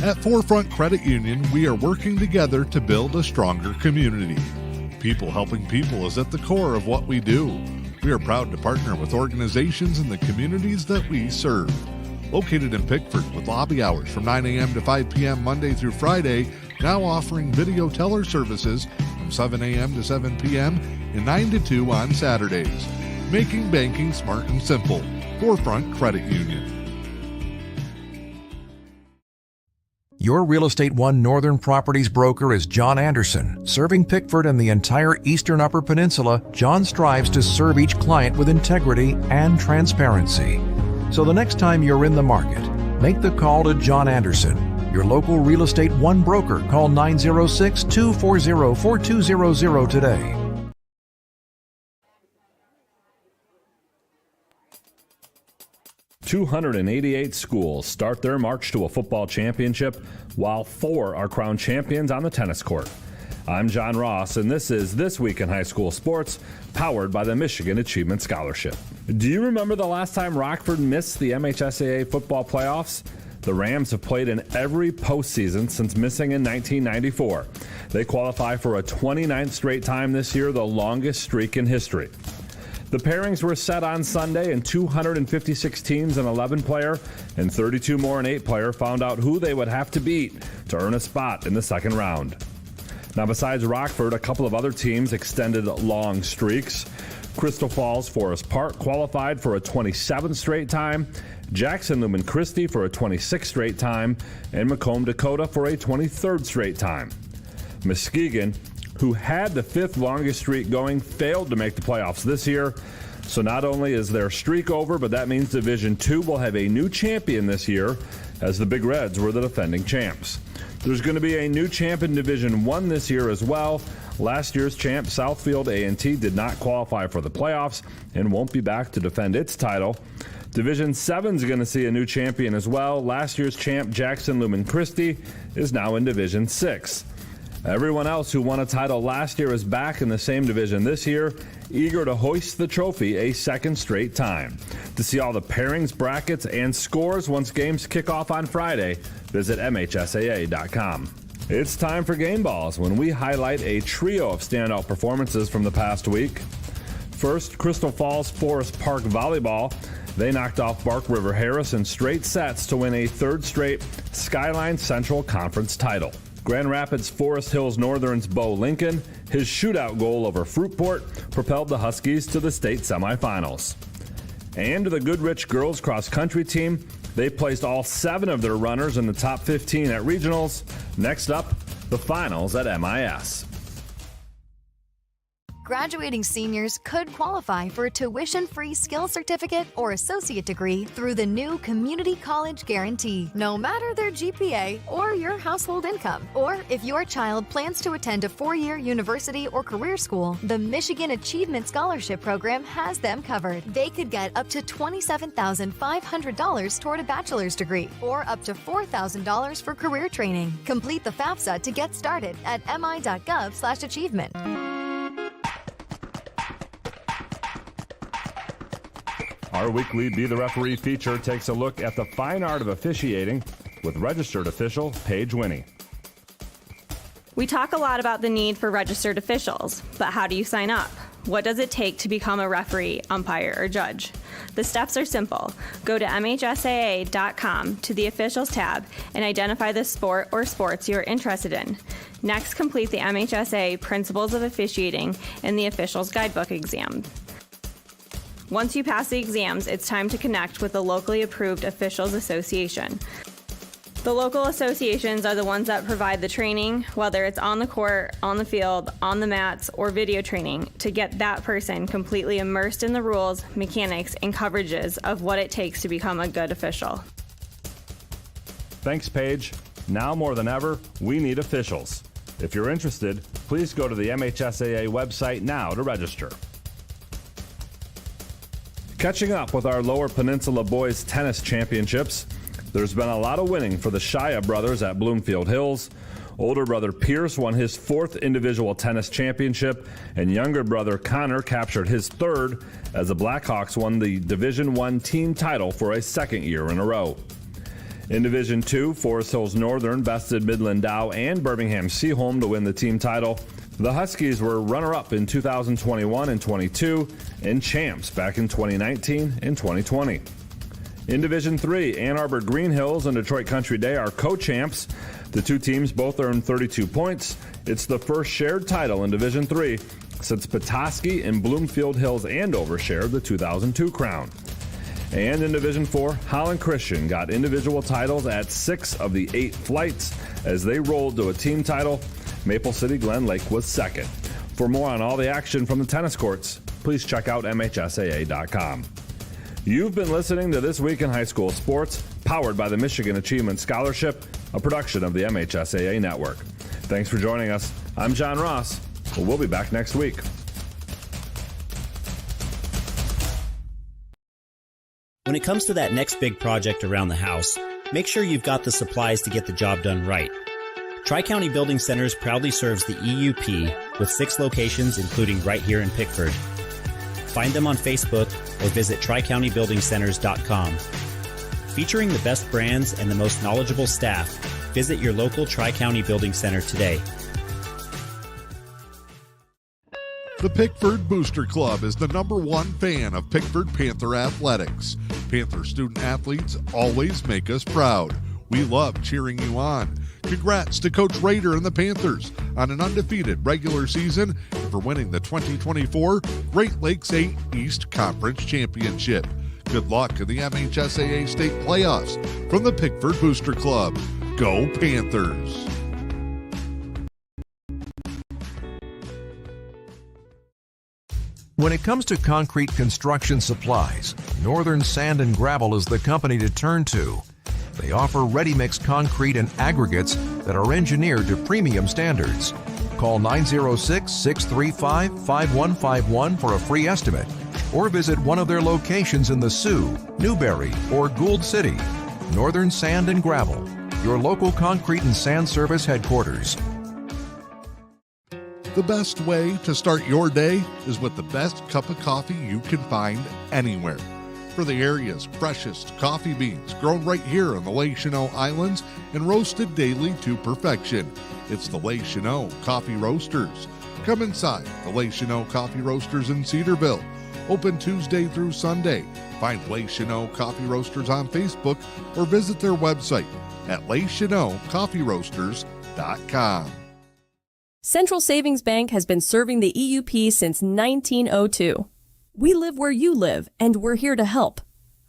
At Forefront Credit Union, we are working together to build a stronger community. People helping people is at the core of what we do. We are proud to partner with organizations in the communities that we serve. Located in Pickford with lobby hours from 9 a.m. to 5 p.m. Monday through Friday, now offering video teller services from 7 a.m. to 7 p.m. and 9 to 2 on Saturdays. Making banking smart and simple. Forefront Credit Union. Your Real Estate One Northern Properties broker is John Anderson. Serving Pickford and the entire eastern Upper Peninsula, John strives to serve each client with integrity and transparency. So the next time you're in the market, make the call to John Anderson, your local Real Estate One broker. Call 906-240-4200 today. "288 schools start their march to a football championship, while 4 are crowned champions on the tennis court. I'm John Ross, and this is This Week in High School Sports, powered by the Michigan Achievement Scholarship. Do you remember the last time Rockford missed the MHSAA football playoffs? The Rams have played in every postseason since missing in 1994. They qualify for a 29th straight time this year, the longest streak in history. The pairings were set on Sunday, and 256 teams in 11-player and 32 more in 8-player found out who they would have to beat to earn a spot in the second round. Now, besides Rockford, a couple of other teams extended long streaks. Crystal Falls Forest Park qualified for a 27th straight time, Jackson Lumen Christi for a 26th straight time, and Macomb Dakota for a 23rd straight time. Muskegon, who had the 5th longest streak going, failed to make the playoffs this year. So not only is their streak over, but that means Division II will have a new champion this year, as the Big Reds were the defending champs. There's going to be a new champ in Division I this year as well. Last year's champ, Southfield A&T, did not qualify for the playoffs and won't be back to defend its title. Division 7 is going to see a new champion as well. Last year's champ, Jackson Lumen Christi, is now in Division 6. Everyone else who won a title last year is back in the same division this year, eager to hoist the trophy a second straight time. To see all the pairings, brackets, and scores once games kick off on Friday, visit MHSAA.com. It's time for Game Balls, when we highlight a trio of standout performances from the past week. First, Crystal Falls Forest Park Volleyball. They knocked off Bark River Harris in straight sets to win a 3rd straight Skyline Central Conference title. Grand Rapids Forest Hills Northern's Bo Lincoln, his shootout goal over Fruitport, propelled the Huskies to the state semifinals. And the Goodrich girls cross country team, they placed all 7 of their runners in the top 15 at regionals. Next up, the finals at MIS. Graduating seniors could qualify for a tuition-free skills certificate or associate degree through the new Community College Guarantee, no matter their GPA or your household income. Or if your child plans to attend a 4-year university or career school, the Michigan Achievement Scholarship Program has them covered. They could get up to $27,500 toward a bachelor's degree or up to $4,000 for career training. Complete the FAFSA to get started at mi.gov/achievement. Our weekly Be the Referee feature takes a look at the fine art of officiating with registered official Paige Winnie. We talk a lot about the need for registered officials, but how do you sign up? What does it take to become a referee, umpire, or judge? The steps are simple. Go to MHSAA.com to the Officials tab and identify the sport or sports you're interested in. Next, complete the MHSAA Principles of Officiating and the Officials Guidebook exam. Once you pass the exams, it's time to connect with the locally approved Officials Association. The local associations are the ones that provide the training, whether it's on the court, on the field, on the mats, or video training, to get that person completely immersed in the rules, mechanics, and coverages of what it takes to become a good official. Thanks, Paige. Now more than ever, we need officials. If you're interested, please go to the MHSAA website now to register. Catching up with our Lower Peninsula Boys Tennis Championships, there's been a lot of winning for the Shia brothers at Bloomfield Hills. Older brother Pierce won his 4th individual tennis championship, and younger brother Connor captured his 3rd as the Blackhawks won the Division I team title for a 2nd year in a row. In Division II, Forest Hills Northern bested Midland Dow and Birmingham Seaholm to win the team title. The Huskies were runner-up in 2021 and 22 and champs back in 2019 and 2020. In Division III, Ann Arbor Green Hills and Detroit Country Day are co-champs. The two teams both earned 32 points. It's the first shared title in Division III since Petoskey and Bloomfield Hills Andover shared the 2002 crown. And in Division IV, Holland Christian got individual titles at 6 of the 8 flights as they rolled to a team title. Maple City Glen Lake was 2nd. For more on all the action from the tennis courts, please check out MHSAA.com. You've been listening to This Week in High School Sports, powered by the Michigan Achievement Scholarship, a production of the MHSAA Network. Thanks for joining us. I'm John Ross. We'll be back next week. When it comes to that next big project around the house, make sure you've got the supplies to get the job done right. Tri-County Building Centers proudly serves the E.U.P. with 6 locations, including right here in Pickford. Find them on Facebook or visit tricountybuildingcenters.com. Featuring the best brands and the most knowledgeable staff, visit your local Tri-County Building Center today. The Pickford Booster Club is the #1 fan of Pickford Panther athletics. Panther student athletes always make us proud. We love cheering you on. Congrats to Coach Rader and the Panthers on an undefeated regular season and for winning the 2024 Great Lakes 8 East Conference Championship. Good luck in the MHSAA state playoffs from the Pickford Booster Club. Go Panthers! When it comes to concrete construction supplies, Northern Sand and Gravel is the company to turn to. They offer ready-mix concrete and aggregates that are engineered to premium standards. Call 906-635-5151 for a free estimate, or visit one of their locations in the Sioux, Newberry, or Gould City. Northern Sand and Gravel, your local concrete and sand service headquarters. The best way to start your day is with the best cup of coffee you can find anywhere. For the area's freshest coffee beans grown right here on the Lake Chanot Islands and roasted daily to perfection. It's the Lake Chanot Coffee Roasters. Come inside the Lake Chanot Coffee Roasters in Cedarville. Open Tuesday through Sunday. Find Lake Chanot Coffee Roasters on Facebook or visit their website at lakechanotcoffeeroasters.com. Central Savings Bank has been serving the E.U.P. since 1902. We live where you live, and we're here to help.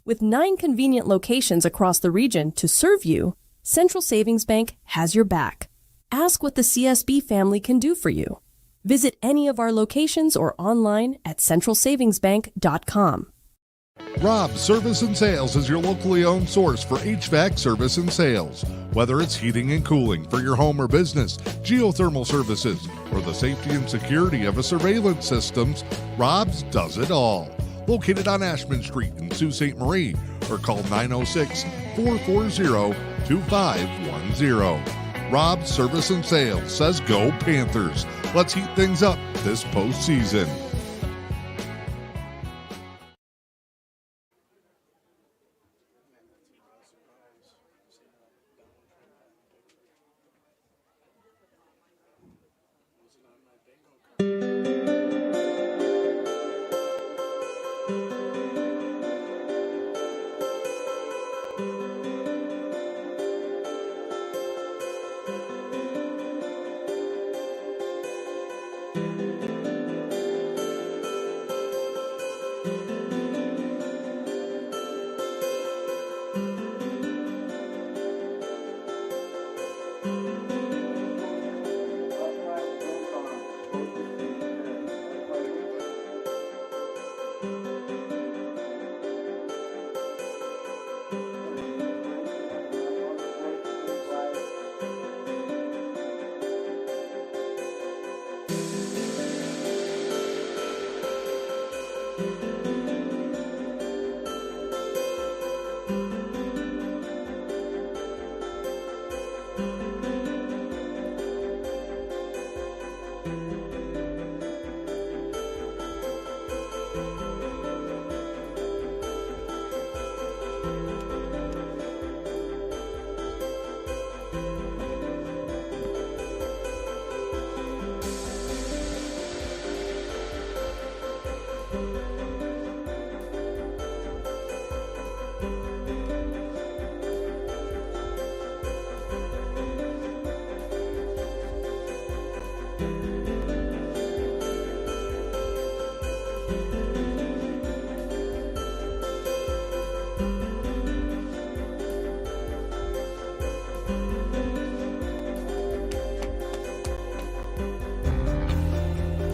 With 9 convenient locations across the region to serve you, Central Savings Bank has your back. Ask what the CSB family can do for you. Visit any of our locations or online at centralsavingsbank.com. Rob Service and Sales is your locally owned source for HVAC service and sales. Whether it's heating and cooling for your home or business, geothermal services, or the safety and security of a surveillance systems, Rob's does it all. Located on Ashman Street in Sault Ste. Marie, or call 906-440-2510. Rob Service and Sales says go Panthers. Let's heat things up this postseason.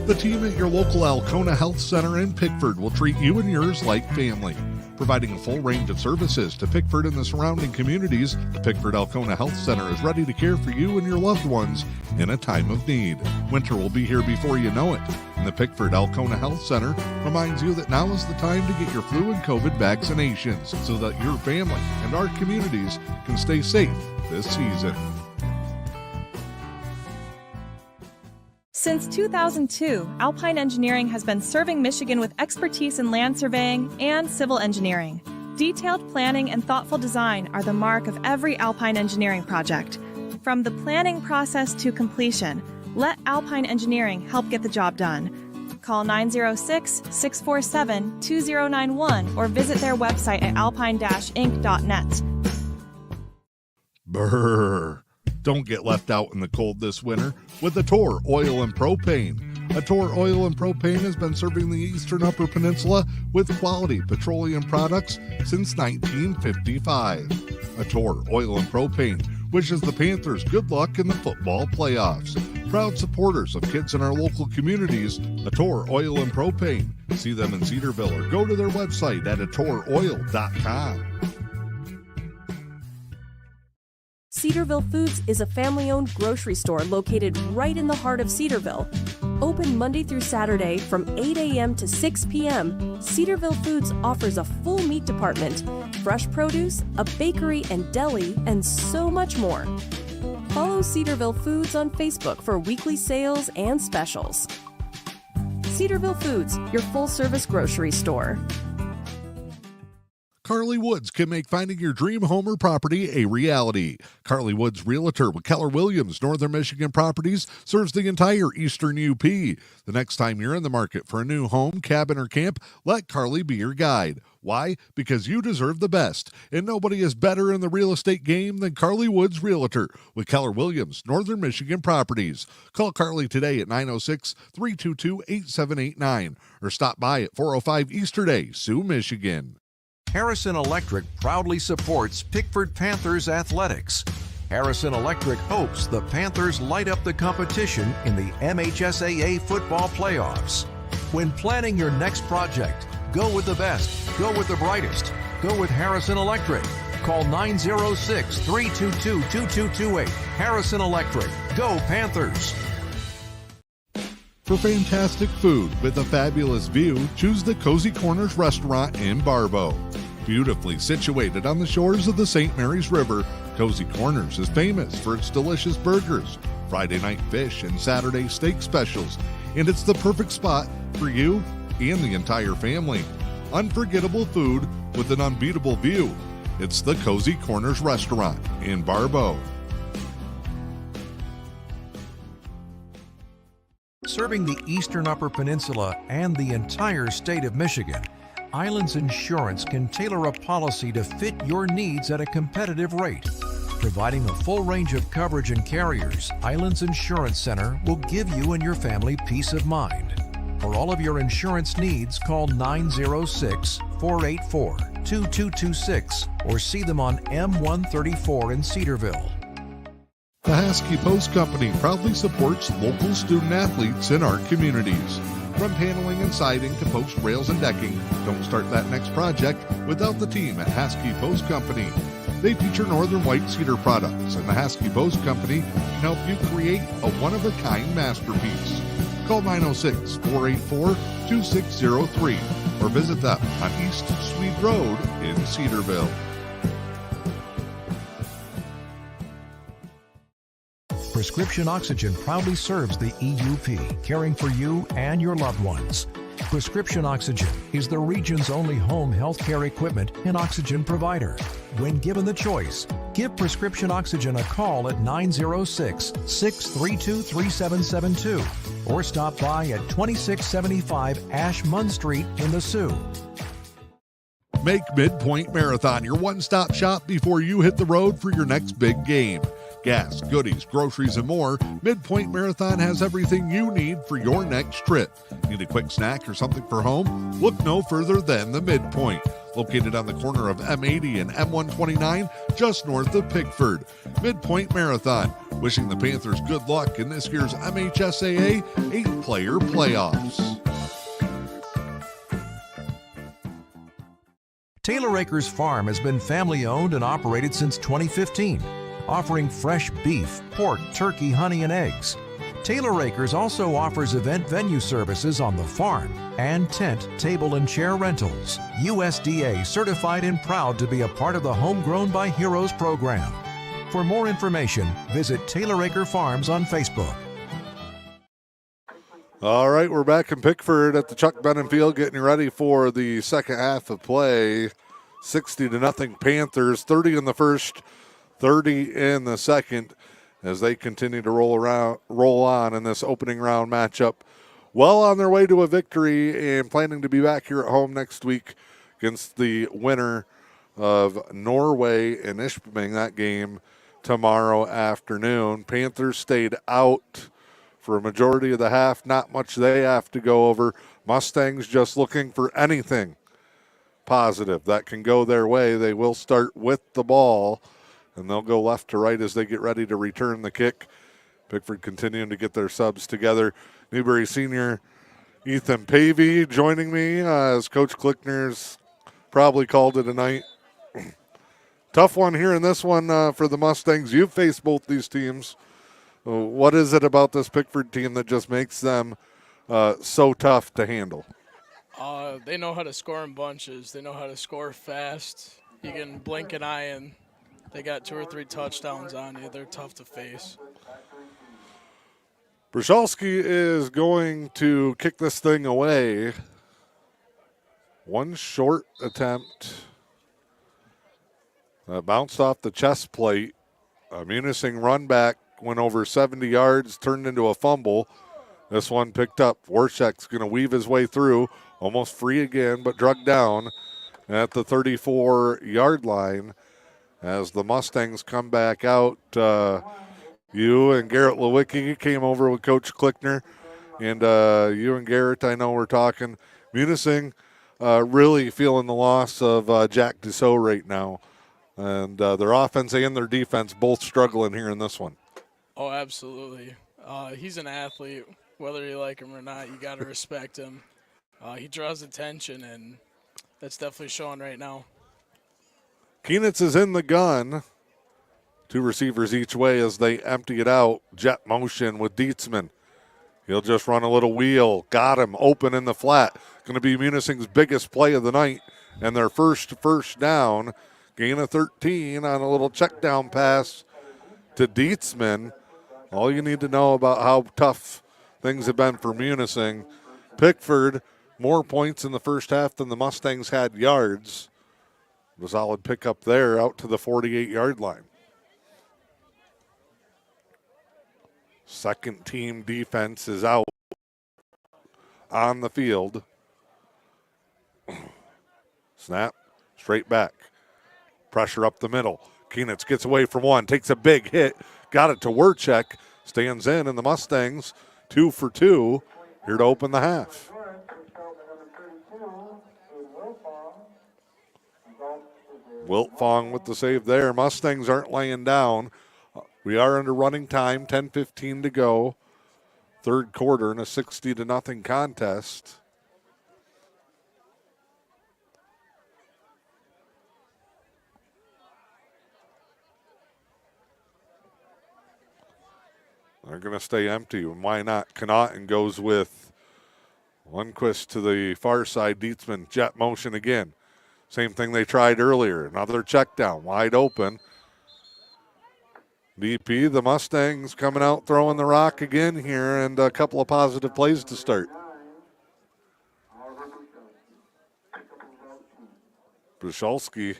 The team at your local Alcona Health Center in Pickford will treat you and yours like family. Providing a full range of services to Pickford and the surrounding communities, the Pickford Alcona Health Center is ready to care for you and your loved ones in a time of need. Winter will be here before you know it, and the Pickford Alcona Health Center reminds you that now is the time to get your flu and COVID vaccinations so that your family and our communities can stay safe this season. Since 2002, Alpine Engineering has been serving Michigan with expertise in land surveying and civil engineering. Detailed planning and thoughtful design are the mark of every Alpine Engineering project. From the planning process to completion, let Alpine Engineering help get the job done. Call 906-647-2091 or visit their website at alpine-inc.net. Brrr. Don't get left out in the cold this winter with Ator Oil and Propane. Ator Oil and Propane has been serving the Eastern Upper Peninsula with quality petroleum products since 1955. Ator Oil and Propane wishes the Panthers good luck in the football playoffs. Proud supporters of kids in our local communities, Ator Oil and Propane. See them in Cedarville or go to their website at atoroil.com. Cedarville Foods is a family-owned grocery store located right in the heart of Cedarville. Open Monday through Saturday from 8 a.m. to 6 p.m., Cedarville Foods offers a full meat department, fresh produce, a bakery and deli, and so much more. Follow Cedarville Foods on Facebook for weekly sales and specials. Cedarville Foods, your full-service grocery store. Carly Woods can make finding your dream home or property a reality. Carly Woods Realtor with Keller Williams Northern Michigan Properties serves the entire Eastern U.P. The next time you're in the market for a new home, cabin, or camp, let Carly be your guide. Why? Because you deserve the best, and nobody is better in the real estate game than Carly Woods Realtor with Keller Williams Northern Michigan Properties. Call Carly today at 906-322-8789 or stop by at 405 Easterday, Sioux, Michigan. Harrison Electric proudly supports Pickford Panthers athletics. Harrison Electric hopes the Panthers light up the competition in the MHSAA football playoffs. When planning your next project, go with the best, go with the brightest, go with Harrison Electric. Call 906-322-2228. Harrison Electric. Go Panthers! For fantastic food with a fabulous view, choose the Cozy Corners Restaurant in Barbow. Beautifully situated on the shores of the St. Mary's River, Cozy Corners is famous for its delicious burgers, Friday night fish, and Saturday steak specials, and it's the perfect spot for you and the entire family. Unforgettable food with an unbeatable view. It's the Cozy Corners Restaurant in Barbow. Serving the Eastern Upper Peninsula and the entire state of Michigan, Islands Insurance can tailor a policy to fit your needs at a competitive rate. Providing a full range of coverage and carriers, Islands Insurance Center will give you and your family peace of mind. For all of your insurance needs, call 906-484-2226 or see them on M134 in Cedarville. The Haskey Post Company proudly supports local student athletes in our communities. From paneling and siding to post rails and decking, don't start that next project without the team at Haskey Post Company. They feature Northern White Cedar products, and the Haskey Post Company can help you create a one-of-a-kind masterpiece. Call 906-484-2603 or visit them on East Swede Road in Cedarville. Prescription Oxygen proudly serves the E.U.P, caring for you and your loved ones. Prescription Oxygen is the region's only home healthcare equipment and oxygen provider. When given the choice, give Prescription Oxygen a call at 906-632-3772 or stop by at 2675 Ashmun Street in the Sioux. Make Midpoint Marathon your one-stop shop before you hit the road for your next big game. Gas, goodies, groceries, and more, Midpoint Marathon has everything you need for your next trip. Need a quick snack or something for home? Look no further than the Midpoint. located on the corner of M80 and M129, just north of Pickford. Midpoint Marathon, wishing the Panthers good luck in this year's MHSAA 8-player playoffs. Taylor Acres Farm has been family-owned and operated since 2015, offering fresh beef, pork, turkey, honey, and eggs. Taylor Acres also offers event venue services on the farm and tent, table, and chair rentals. USDA certified and proud to be a part of the Homegrown by Heroes program. For more information, visit Taylor Acre Farms on Facebook. All right, we're back in Pickford at the Chuck Bennon Field, getting ready for the second half of play. 60-0 Panthers, 30 in the first, 30 in the second, as they continue to roll on in this opening round matchup. Well on their way to a victory and planning to be back here at home next week against the winner of Norway and Ishpeming, that game tomorrow afternoon. Panthers stayed out for a majority of the half. Not much they have to go over. Mustangs just looking for anything positive that can go their way. They will start with the ball, and they'll go left to right as they get ready to return the kick. Pickford continuing to get their subs together. Newberry senior Ethan Pavey joining me as Coach Klickner's probably called it a night. Tough one here in this one for the Mustangs. You've faced both these teams. What is it about this Pickford team that just makes them so tough to handle? They know how to score in bunches. They know how to score fast. You can blink an eye and they got 2 or 3 touchdowns on you. They're tough to face. Brzezinski is going to kick this thing away. One short attempt. Bounced off the chest plate. Munising run back went over 70 yards, turned into a fumble. This one picked up. Warshak's going to weave his way through. Almost free again, but drugged down at the 34-yard line as the Mustangs come back out. You and Garrett Lewicki came over with Coach Klickner, and you and Garrett, I know we're talking. Munising really feeling the loss of Jack Dussault right now, and their offense and their defense both struggling here in this one. Oh, absolutely. He's an athlete. Whether you like him or not, you got to respect him. He draws attention, and that's definitely showing right now. Keenitz is in the gun. 2 receivers each way as they empty it out. Jet motion with Dietzman. He'll just run a little wheel. Got him open in the flat. Going to be Munising's biggest play of the night and their first down. Gain of 13 on a little check down pass to Dietzman. All you need to know about how tough things have been for Munising. Pickford, more points in the first half than the Mustangs had yards. A solid pickup there out to the 48-yard line. Second team defense is out on the field. Snap, straight back. Pressure up the middle. Keenitz gets away from one, takes a big hit, got it to Warchek, stands in, and the Mustangs 2 for 2 here to open the half. Wiltfong with the save there. Mustangs aren't laying down. We are under running time, 10:15 to go. Third quarter in a 60-0 contest. They're going to stay empty, and why not? Connaughton goes with Lundquist to the far side. Dietzman, jet motion again. Same thing they tried earlier. Another check down, wide open. DP, the Mustangs coming out throwing the rock again here, and a couple of positive plays to start. Brzezinski,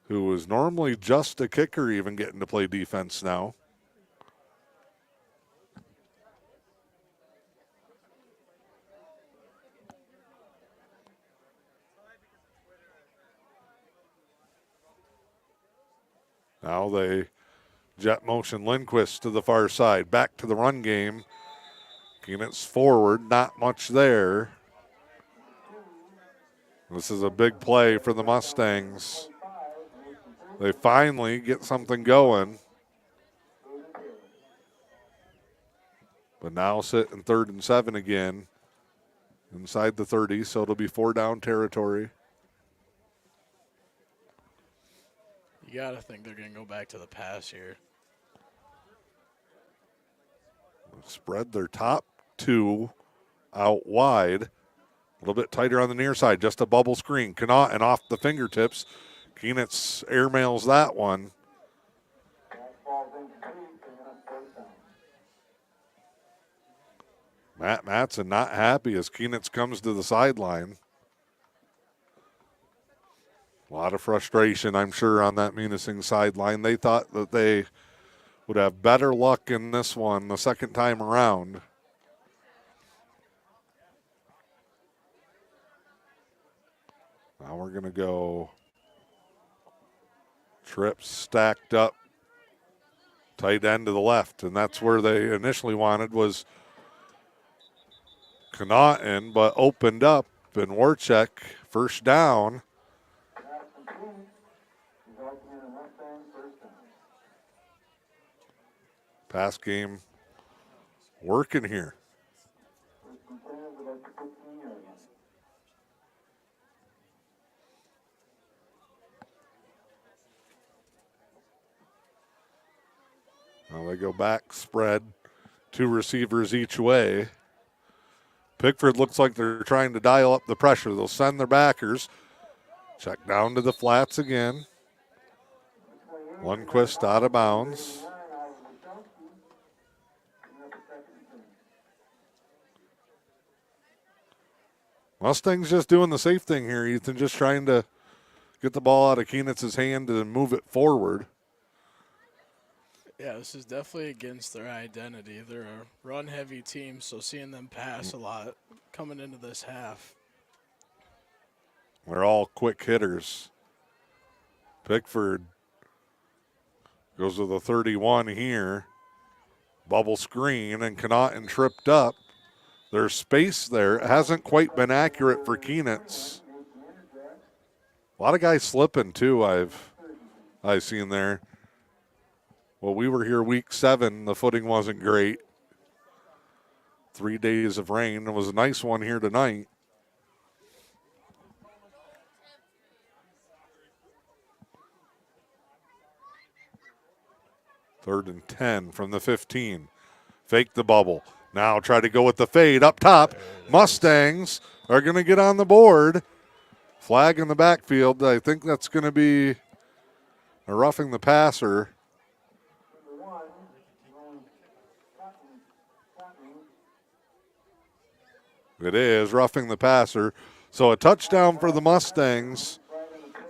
who was normally just a kicker, even getting to play defense now. Now they jet motion Lindquist to the far side. Back to the run game. Keenitz forward, not much there. This is a big play for the Mustangs. They finally get something going. But now sit in 3rd and 7 again inside the 30, so it'll be 4 down territory. You got to think they're going to go back to the pass here. Spread their top 2 out wide. A little bit tighter on the near side, just a bubble screen. Connaught and off the fingertips. Keenitz airmails that one. Matt Matson not happy as Keenitz comes to the sideline. A lot of frustration, I'm sure, on that Munising sideline. They thought that they would have better luck in this one the second time around. Now we're going to go trips stacked up, tight end to the left, and that's where they initially wanted was Connaughton, but opened up, and Warchek, first down. Pass game working here. Now they go back, spread, 2 receivers each way. Pickford looks like they're trying to dial up the pressure. They'll send their backers. Check down to the flats again. Lundquist out of bounds. Mustangs just doing the safe thing here, Ethan, just trying to get the ball out of Keenitz's hand and move it forward. Yeah, this is definitely against their identity. They're a run-heavy team, so seeing them pass a lot coming into this half. They're all quick hitters. Pickford goes to the 31 here. Bubble screen, and Connaughton tripped up. There's space there. It hasn't quite been accurate for Keenitz. A lot of guys slipping, too, I've seen there. Well, we were here week 7. The footing wasn't great. 3 days of rain. It was a nice one here tonight. Third and 10 from the 15. Fake the bubble. Now try to go with the fade up top. Mustangs are going to get on the board. Flag in the backfield. I think that's going to be a roughing the passer. It is roughing the passer. So a touchdown for the Mustangs.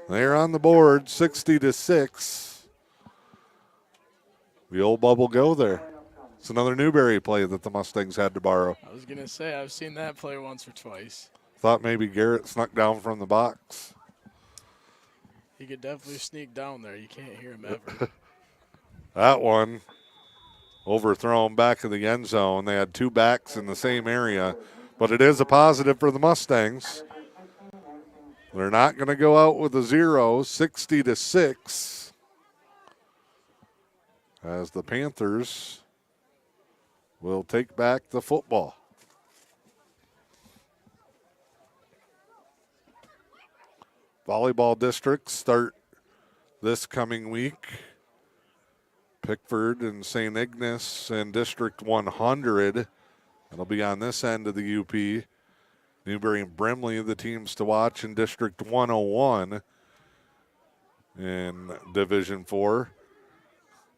They're on the board, 60-6. The old bubble go there. It's another Newberry play that the Mustangs had to borrow. I was going to say, I've seen that play once or twice. Thought maybe Garrett snuck down from the box. He could definitely sneak down there. You can't hear him ever. That one overthrown back of the end zone. They had 2 backs in the same area. But it is a positive for the Mustangs. They're not going to go out with a 0, 60-6. As the Panthers will take back the football. Volleyball districts start this coming week. Pickford and St. Ignace in District 100. It'll be on this end of the U.P. Newberry and Brimley, the teams to watch in District 101 in Division 4.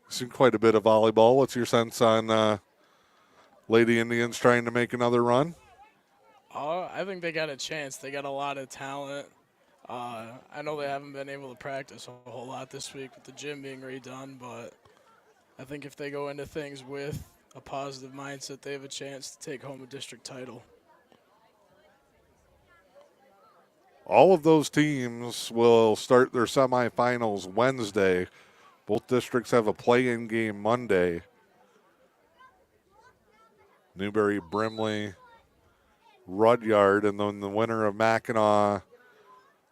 Seen quite a bit of volleyball. What's your sense on Lady Indians trying to make another run? I think they got a chance. They got a lot of talent. I know they haven't been able to practice a whole lot this week with the gym being redone, but I think if they go into things with a positive mindset, they have a chance to take home a district title. All of those teams will start their semifinals Wednesday. Both districts have a play-in game Monday. Newberry, Brimley, Rudyard, and then the winner of Mackinac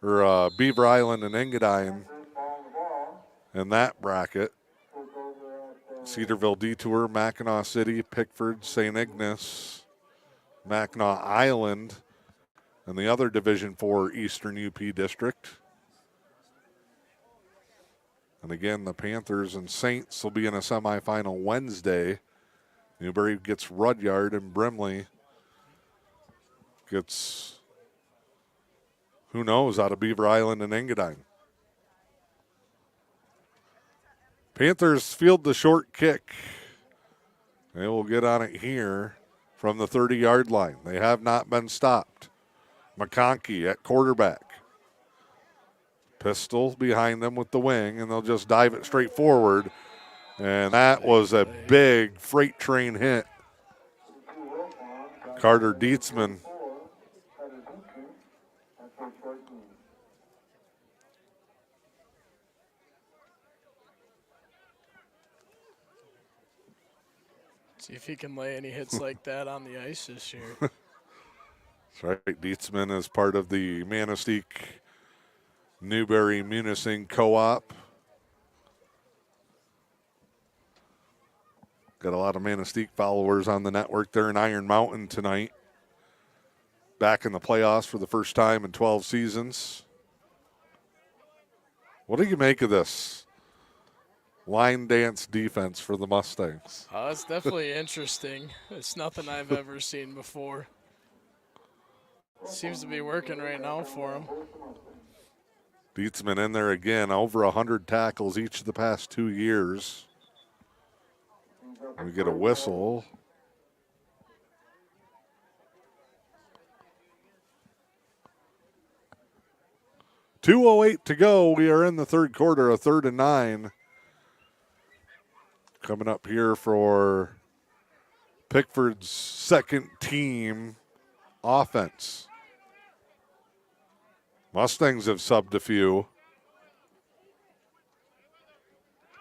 or Beaver Island and Engadine in that bracket. Cedarville Detour, Mackinac City, Pickford, St. Ignace, Mackinac Island, and the other Division IV Eastern U.P. district. And again, the Panthers and Saints will be in a semifinal Wednesday. Newberry gets Rudyard, and Brimley gets, who knows, out of Beaver Island and Engadine. Panthers field the short kick. They will get on it here from the 30-yard line. They have not been stopped. McConkey at quarterback. Pistol behind them with the wing, and they'll just dive it straight forward. And that was a big freight train hit. Carter Dietzman. See if he can lay any hits like that on the ice this year. That's right. Dietzman is part of the Manistee Newberry Munising Co-op. Got a lot of Manistee followers on the network there in Iron Mountain tonight. Back in the playoffs for the first time in 12 seasons. What do you make of this line dance defense for the Mustangs? It's definitely interesting. It's nothing I've ever seen before. Seems to be working right now for him. Dietzman in there again, over 100 tackles each of the past 2 years. We get a whistle. .208 to go. We are in the third quarter, a 3rd and 9. Coming up here for Pickford's second team offense. Mustangs have subbed a few.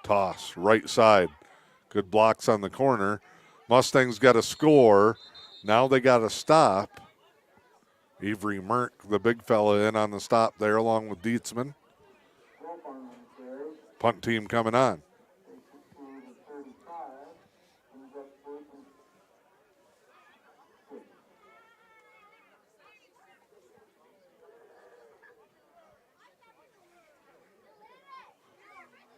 Toss, right side. Good blocks on the corner. Mustangs got a score. Now they got to stop. Avery Merck, the big fella, in on the stop there along with Dietzman. Punt team coming on.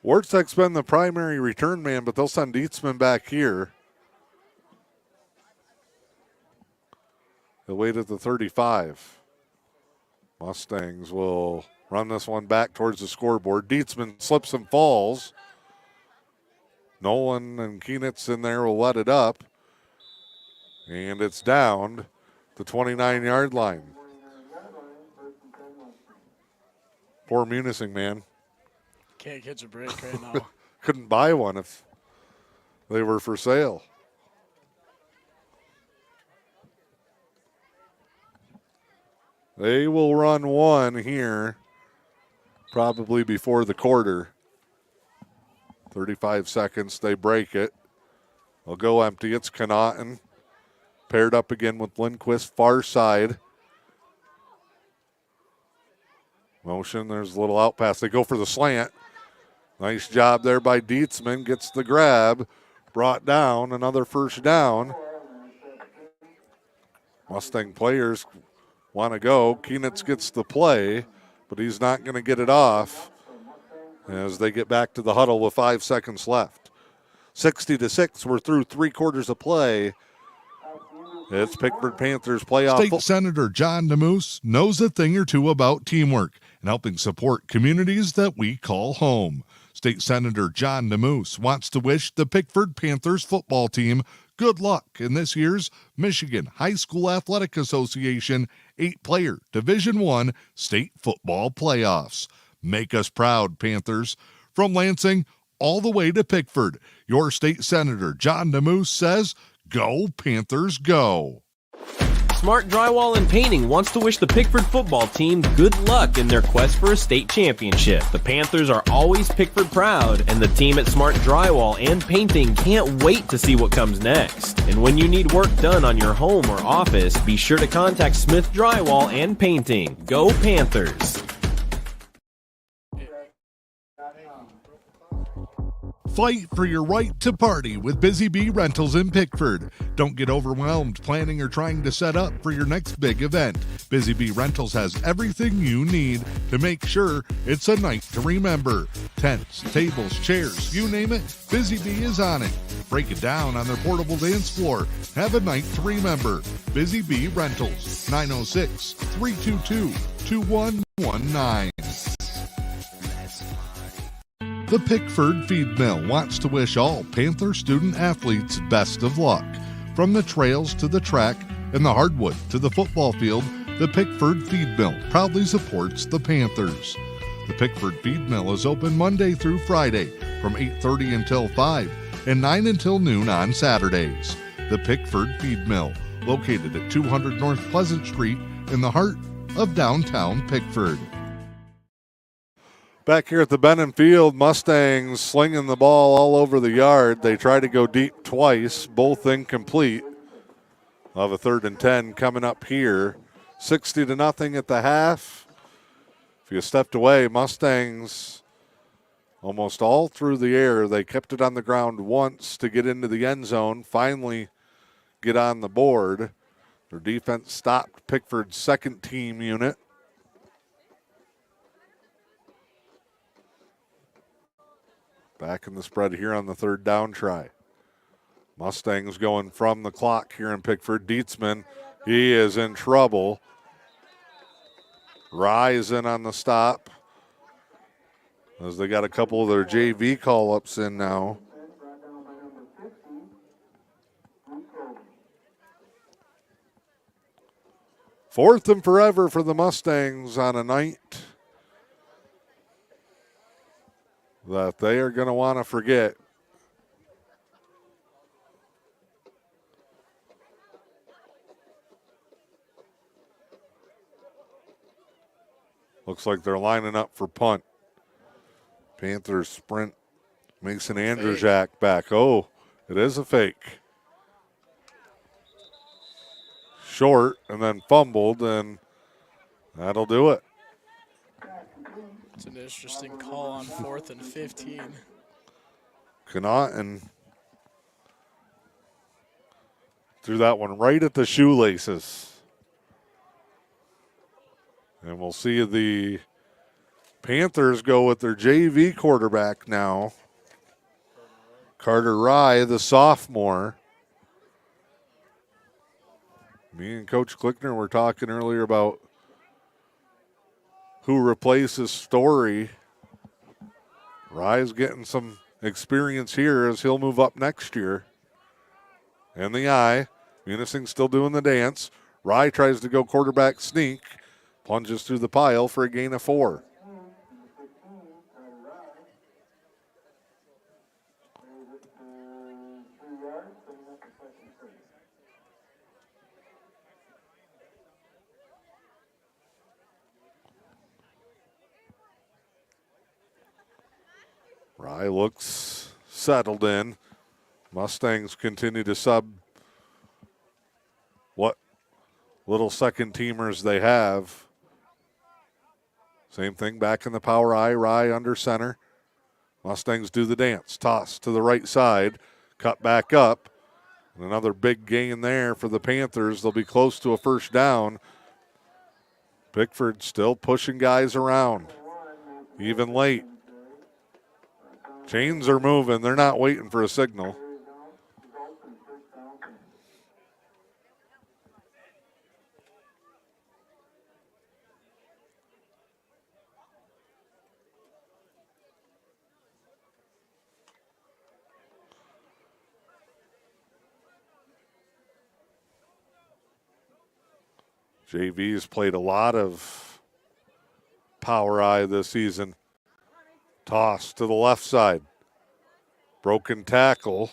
Warczek's been the primary return man, but they'll send Dietzman back here. He'll wait at the 35. Mustangs will run this one back towards the scoreboard. Dietzman slips and falls. Nolan and Kienitz in there will let it up. And it's down the 29-yard line. Poor Munising, man. Can't catch a break right now. Couldn't buy one if they were for sale. They will run one here probably before the quarter. 35 seconds, they break it. They'll go empty. It's Connaughton. Paired up again with Lindquist, far side. Motion, there's a little out pass. They go for the slant. Nice job there by Dietzman. Gets the grab. Brought down. Another first down. Mustang players want to go. Kienitz gets the play, but he's not going to get it off as they get back to the huddle with 5 seconds left. 60-6. We're through 3 quarters of play. It's Pickford Panthers playoff. State Senator John DeMoose knows a thing or two about teamwork and helping support communities that we call home. State Senator John DeMoose wants to wish the Pickford Panthers football team good luck in this year's Michigan High School Athletic Association 8-player Division I state football playoffs. Make us proud, Panthers. From Lansing all the way to Pickford, your state senator John DeMoose says, go Panthers, go. Smart Drywall and Painting wants to wish the Pickford football team good luck in their quest for a state championship. The Panthers are always Pickford proud, and the team at Smart Drywall and Painting can't wait to see what comes next. And when you need work done on your home or office, be sure to contact Smith Drywall and Painting. Go Panthers! Fight for your right to party with Busy Bee Rentals in Pickford. Don't get overwhelmed planning or trying to set up for your next big event. Busy Bee Rentals has everything you need to make sure it's a night to remember. Tents, tables, chairs, you name it, Busy Bee is on it. Break it down on their portable dance floor. Have a night to remember. Busy Bee Rentals, 906-322-2119. The Pickford Feed Mill wants to wish all Panther student athletes best of luck. From the trails to the track and the hardwood to the football field, the Pickford Feed Mill proudly supports the Panthers. The Pickford Feed Mill is open Monday through Friday from 8:30 until 5 and 9 until noon on Saturdays. The Pickford Feed Mill, located at 200 North Pleasant Street in the heart of downtown Pickford. Back here at the Benham Field, Mustangs slinging the ball all over the yard. They try to go deep twice, both incomplete. We'll have a 3rd and 10 coming up here. 60-0 at the half. If you stepped away, Mustangs almost all through the air. They kept it on the ground once to get into the end zone, finally get on the board. Their defense stopped Pickford's second team unit. Back in the spread here on the 3rd down try. Mustangs going from the clock here in Pickford. Dietzman, he is in trouble. Rise in on the stop, as they got a couple of their JV call-ups in now. Fourth and forever for the Mustangs on a night that they are going to want to forget. Looks like they're lining up for punt. Panthers sprint. Mason Andrzejak back. Oh, it is a fake. Short and then fumbled, and that'll do it. It's an interesting call on 4th and 15. Connaughton threw that one right at the shoelaces. And we'll see the Panthers go with their JV quarterback now. Carter Rye, the sophomore. Me and Coach Klickner were talking earlier about who replaces Story. Rye's getting some experience here as he'll move up next year. And the eye. Munising still doing the dance. Rye tries to go quarterback sneak. Plunges through the pile for a gain of 4. Rye looks settled in. Mustangs continue to sub what little second teamers they have. Same thing back in the power I. Rye under center. Mustangs do the dance. Toss to the right side. Cut back up. And another big gain there for the Panthers. They'll be close to a first down. Pickford still pushing guys around. Even late. Chains are moving. They're not waiting for a signal. JV's played a lot of power I this season. Toss to the left side. Broken tackle.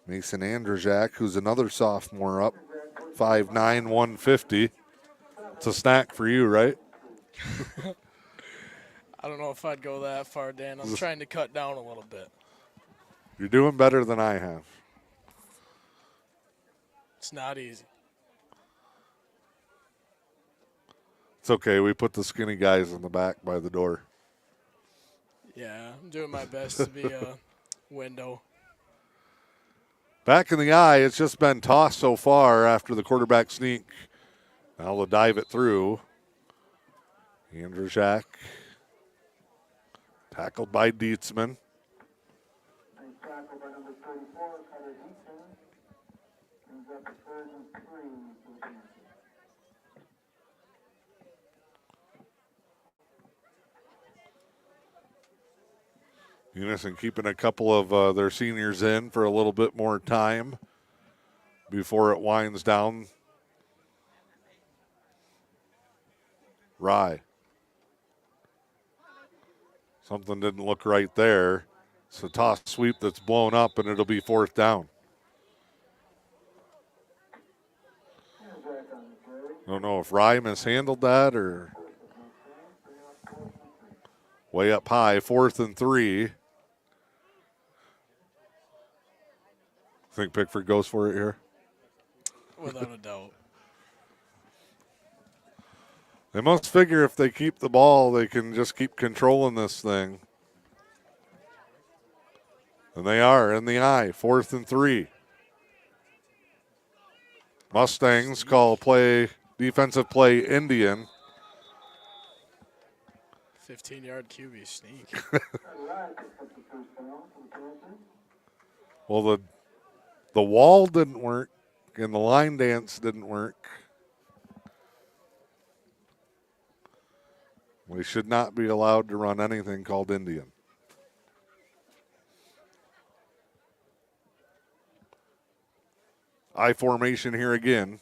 Mason Andrzejak, who's another sophomore up. 5'9", 150. It's a snack for you, right? I don't know if I'd go that far, Dan. I'm trying to cut down a little bit. You're doing better than I have. It's not easy. It's okay. We put the skinny guys in the back by the door. Yeah, I'm doing my best to be a window. Back in the eye, it's just been tossed so far after the quarterback sneak. Now they'll dive it through. Andrzejak tackled by Dietzman. Unison keeping a couple of their seniors in for a little bit more time before it winds down. Rye. Something didn't look right there. It's a toss sweep that's blown up, and it'll be fourth down. Don't know if Rye mishandled that or way up high. 4th and 3. Think Pickford goes for it here? Without a doubt. They must figure if they keep the ball, they can just keep controlling this thing. And they are in the eye. 4th and 3. Mustangs call play, defensive play Indian. 15-yard QB sneak. Well, the wall didn't work and the line dance didn't work. We should not be allowed to run anything called Indian. I formation here again.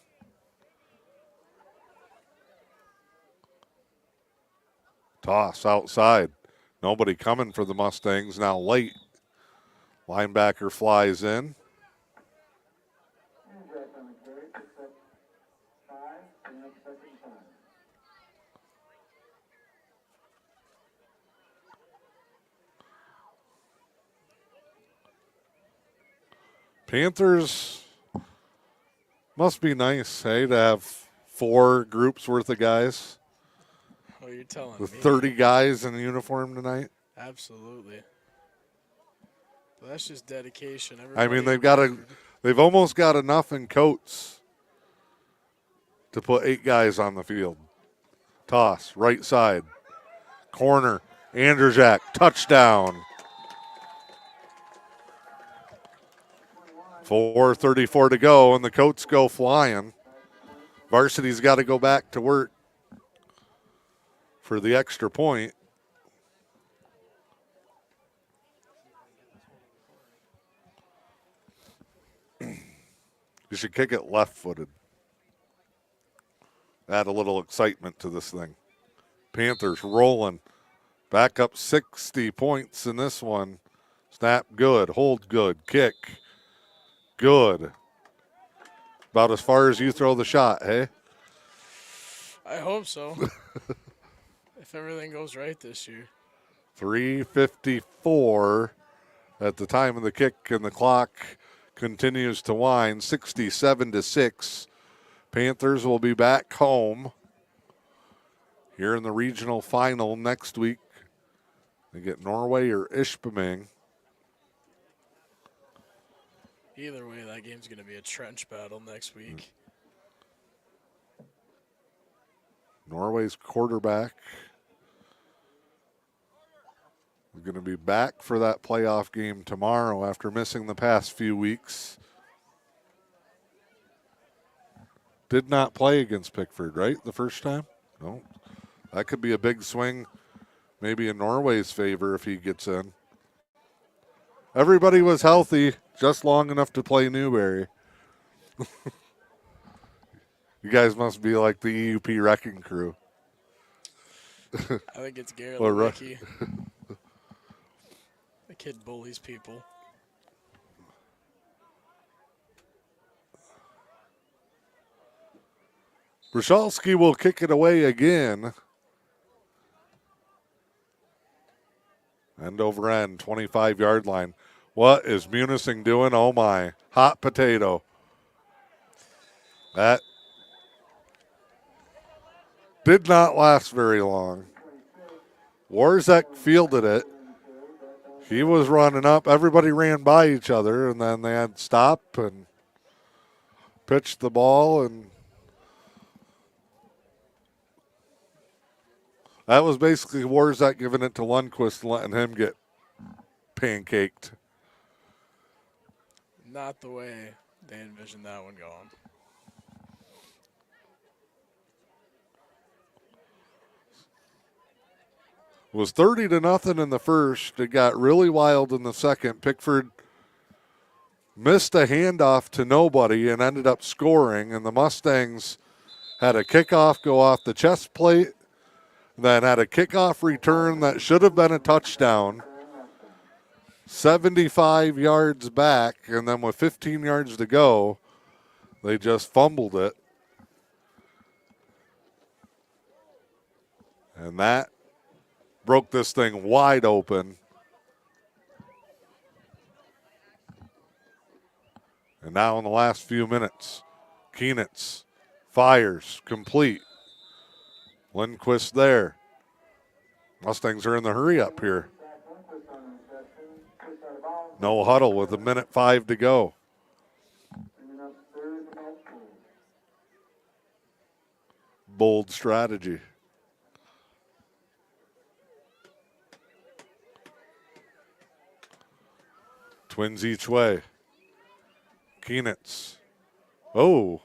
Toss outside. Nobody coming for the Mustangs now late. Linebacker flies in. Panthers must be nice, hey, to have 4 groups worth of guys. Oh, you're telling with me. 30 guys in uniform tonight. Absolutely. But that's just dedication. I mean, Everybody they've almost got enough in coats to put 8 guys on the field. Toss, right side. Corner, Andrzejak, touchdown. 4:34 to go, and the Coats go flying. Varsity's got to go back to work for the extra point. You should kick it left-footed. Add a little excitement to this thing. Panthers rolling. Back up 60 points in this one. Snap good, hold good, kick good. About as far as you throw the shot, hey? I hope so. If everything goes right this year. 3:54 at the time of the kick, and the clock continues to wind. 67-6. Panthers will be back home here in the regional final next week. They get Norway or Ishpeming. Either way, that game's going to be a trench battle next week. Norway's quarterback is going to be back for that playoff game tomorrow after missing the past few weeks. Did not play against Pickford, right, the first time? No. That could be a big swing, maybe in Norway's favor if he gets in. Everybody was healthy, just long enough to play Newberry. You guys must be like the E.U.P wrecking crew. I think it's Garrett Or Lewicki. The kid bullies people. Brushalski will kick it away again. End over end, 25-yard line. What is Munising doing? Oh, my. Hot potato. That did not last very long. Warzek fielded it, He was running up. Everybody ran by each other, and then they had to stop and pitch the ball. And that was basically Warzak giving it to Lundquist and letting him get pancaked. Not the way they envisioned that one going. It was 30-0 in the first. It got really wild in the second. Pickford missed a handoff to nobody and ended up scoring, and the Mustangs had a kickoff go off the chest plate, then had a kickoff return that should have been a touchdown, 75 yards back, and then with 15 yards to go, they just fumbled it. And that broke this thing wide open. And now in the last few minutes, Keenitz fires, complete. Lindquist there. Mustangs are in the hurry up here. No huddle with 1:05 to go. Bold strategy. Twins each way. Keenitz. Oh,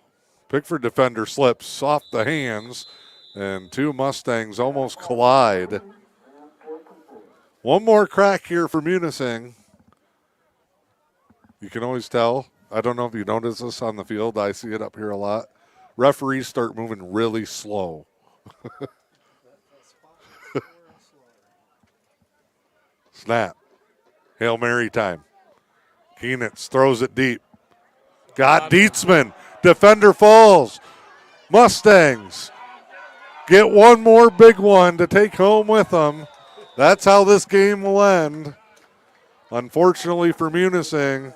Pickford defender slips off the hands, and two Mustangs almost collide. One more crack here for Munising. You can always tell. I don't know if you notice this on the field. I see it up here a lot. Referees start moving really slow. Snap. Hail Mary time. Keenitz throws it deep. Got Dietzman. Defender falls. Mustangs get one more big one to take home with them. That's how this game will end. Unfortunately for Munising,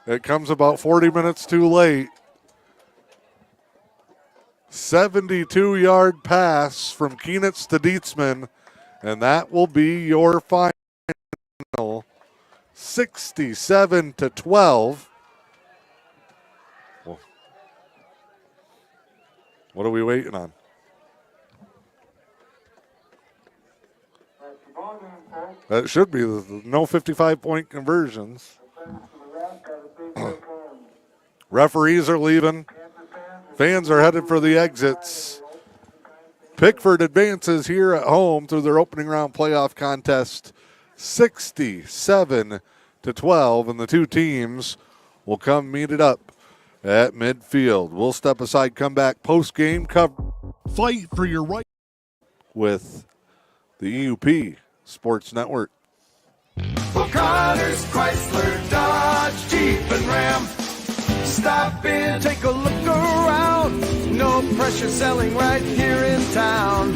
it comes about 40 minutes too late. 72-yard pass from Keenitz to Dietzman, and that will be your final. 67-12. Well, what are we waiting on? That should be no 55-point conversions. Referees are leaving. Fans are headed for the exits. Pickford advances here at home through their opening round playoff contest, 67-12, and the two teams will come meet it up at midfield. We'll step aside, come back, post-game cover. Fight for your right with the E.U.P. Sports Network. O'Connor's Chrysler, Dodge, Jeep, and Ram. Stop in, take a look around. No pressure selling right here in town.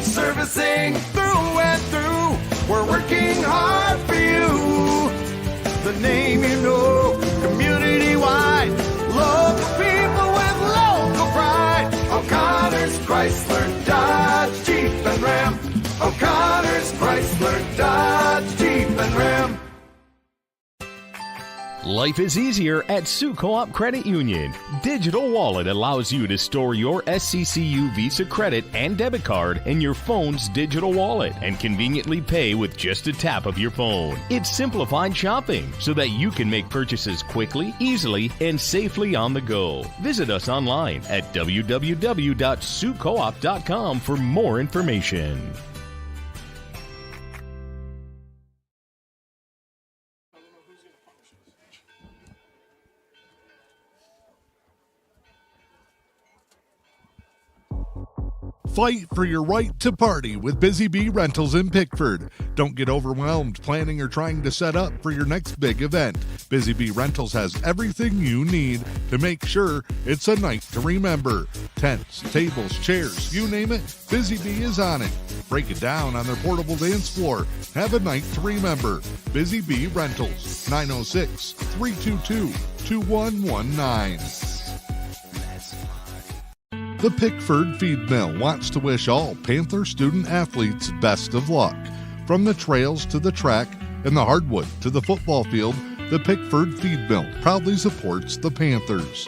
Servicing through and through. We're working hard for you. The name you know, community-wide. Local people with local pride. O'Connor's Chrysler, Dodge, Jeep, and Ram. O'Connor's Chrysler, Dodge, Jeep, and Ram. Life is easier at Sioux Co-op Credit Union. Digital Wallet allows you to store your SCCU Visa credit and debit card in your phone's digital wallet and conveniently pay with just a tap of your phone. It's simplified shopping so that you can make purchases quickly, easily, and safely on the go. Visit us online at www.siouxcoop.com for more information. Fight for your right to party with Busy Bee Rentals in Pickford. Don't get overwhelmed planning or trying to set up for your next big event. Busy Bee Rentals has everything you need to make sure it's a night to remember. Tents, tables, chairs, you name it, Busy Bee is on it. Break it down on their portable dance floor. Have a night to remember. Busy Bee Rentals, 906-322-2119. The Pickford Feed Mill wants to wish all Panther student athletes best of luck. From the trails to the track and the hardwood to the football field, the Pickford Feed Mill proudly supports the Panthers.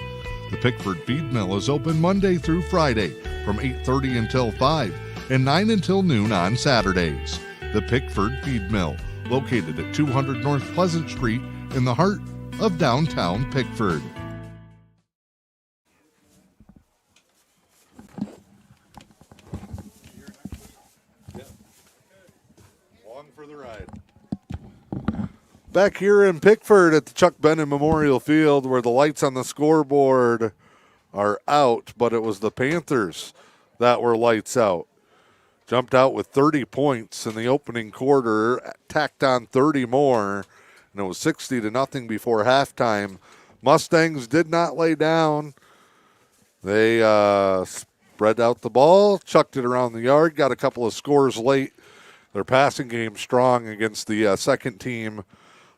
The Pickford Feed Mill is open Monday through Friday from 8:30 until 5 and 9 until noon on Saturdays. The Pickford Feed Mill, located at 200 North Pleasant Street in the heart of downtown Pickford. Long for the ride. Back here in Pickford at the Chuck Bennett Memorial Field, where the lights on the scoreboard are out, but it was the Panthers that were lights out. Jumped out with 30 points in the opening quarter, tacked on 30 more, and it was 60-0 before halftime. Mustangs did not lay down. They spread out the ball, chucked it around the yard, got a couple of scores late. Their passing game strong against the second team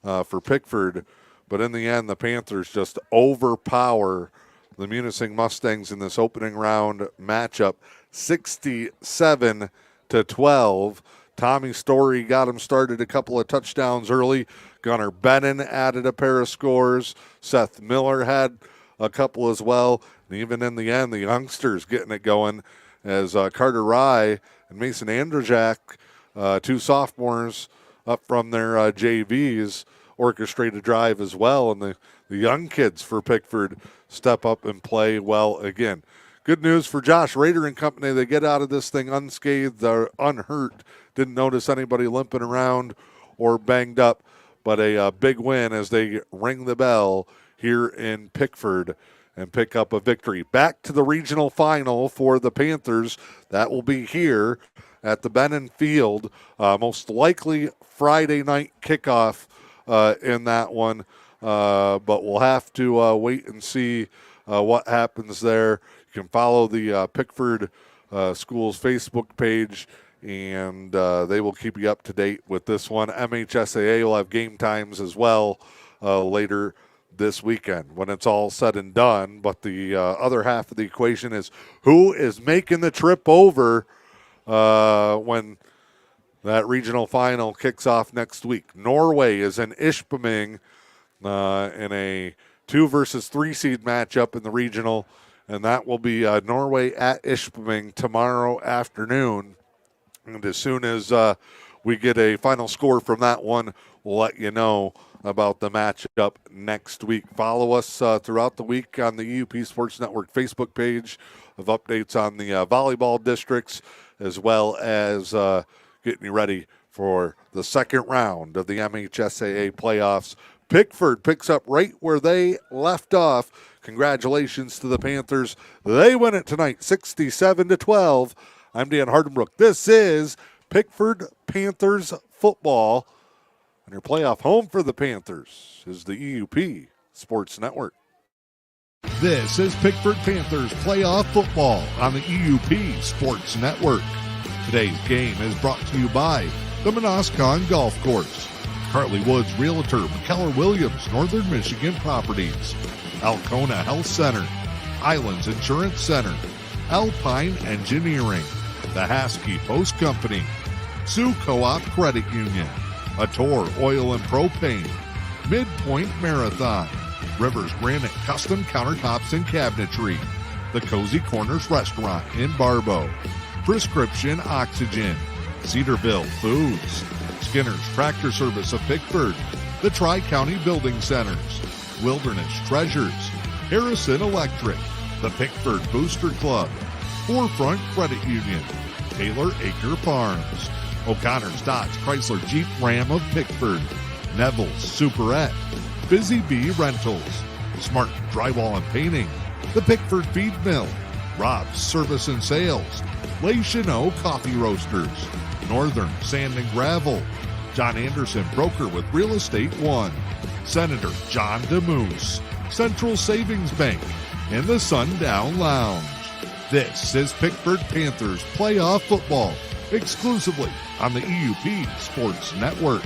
for Pickford. But in the end, the Panthers just overpower the Munising Mustangs in this opening round matchup, 67-12. Tommy Story got him started a couple of touchdowns early. Gunnar Bennon added a pair of scores. Seth Miller had a couple as well. And even in the end, the youngsters getting it going as Carter Rye and Mason Andrzejak, two sophomores up from their JVs, orchestrate a drive as well. And the young kids for Pickford step up and play well again. Good news for Josh Rader and company. They get out of this thing unscathed or unhurt. Didn't notice anybody limping around or banged up. But a big win as they ring the bell here in Pickford and pick up a victory. Back to the regional final for the Panthers. That will be here at the Bennon Field. Most likely Friday night kickoff in that one. But we'll have to wait and see what happens there. You can follow the Pickford Schools Facebook page, and they will keep you up to date with this one. MHSAA will have game times as well later this weekend when it's all said and done. But the other half of the equation is who is making the trip over when that regional final kicks off next week. Norway is in Ishpeming in a 2 versus 3 seed matchup in the regional, and that will be Norway at Ishpeming tomorrow afternoon. And as soon as we get a final score from that one, we'll let you know about the matchup next week. Follow us throughout the week on the E.U.P Sports Network Facebook page of updates on the volleyball districts, as well as getting you ready for the second round of the MHSAA playoffs. Pickford picks up right where they left off. Congratulations to the Panthers. They win it tonight, 67-12. I'm Dan Hardenbrook. This is Pickford Panthers football. And your playoff home for the Panthers is the E.U.P Sports Network. This is Pickford Panthers playoff football on the E.U.P Sports Network. Today's game is brought to you by the Munising Golf Course, Carly Woods Realtor, McKellar Williams, Northern Michigan Properties, Alcona Health Center, Highlands Insurance Center, Alpine Engineering, the Haskey Post Company, Sioux Co-op Credit Union, Ator Oil and Propane, Midpoint Marathon, Rivers Granite Custom Countertops and Cabinetry, the Cozy Corners Restaurant in Barbo, Prescription Oxygen, Cedarville Foods, Skinner's Tractor Service of Pickford, the Tri-County Building Centers, Wilderness Treasures, Harrison Electric, the Pickford Booster Club, Forefront Credit Union, Taylor Acre Farms, O'Connor's Dodge Chrysler Jeep Ram of Pickford, Neville's Superette, Busy Bee Rentals, Smart Drywall and Painting, the Pickford Feed Mill, Rob's Service and Sales, Les Chenot Coffee Roasters, Northern Sand and Gravel, John Anderson Broker with Real Estate One, Senator John DeMoose, Central Savings Bank, and the Sundown Lounge. This is Pickford Panthers playoff football, exclusively on the E.U.P Sports Network.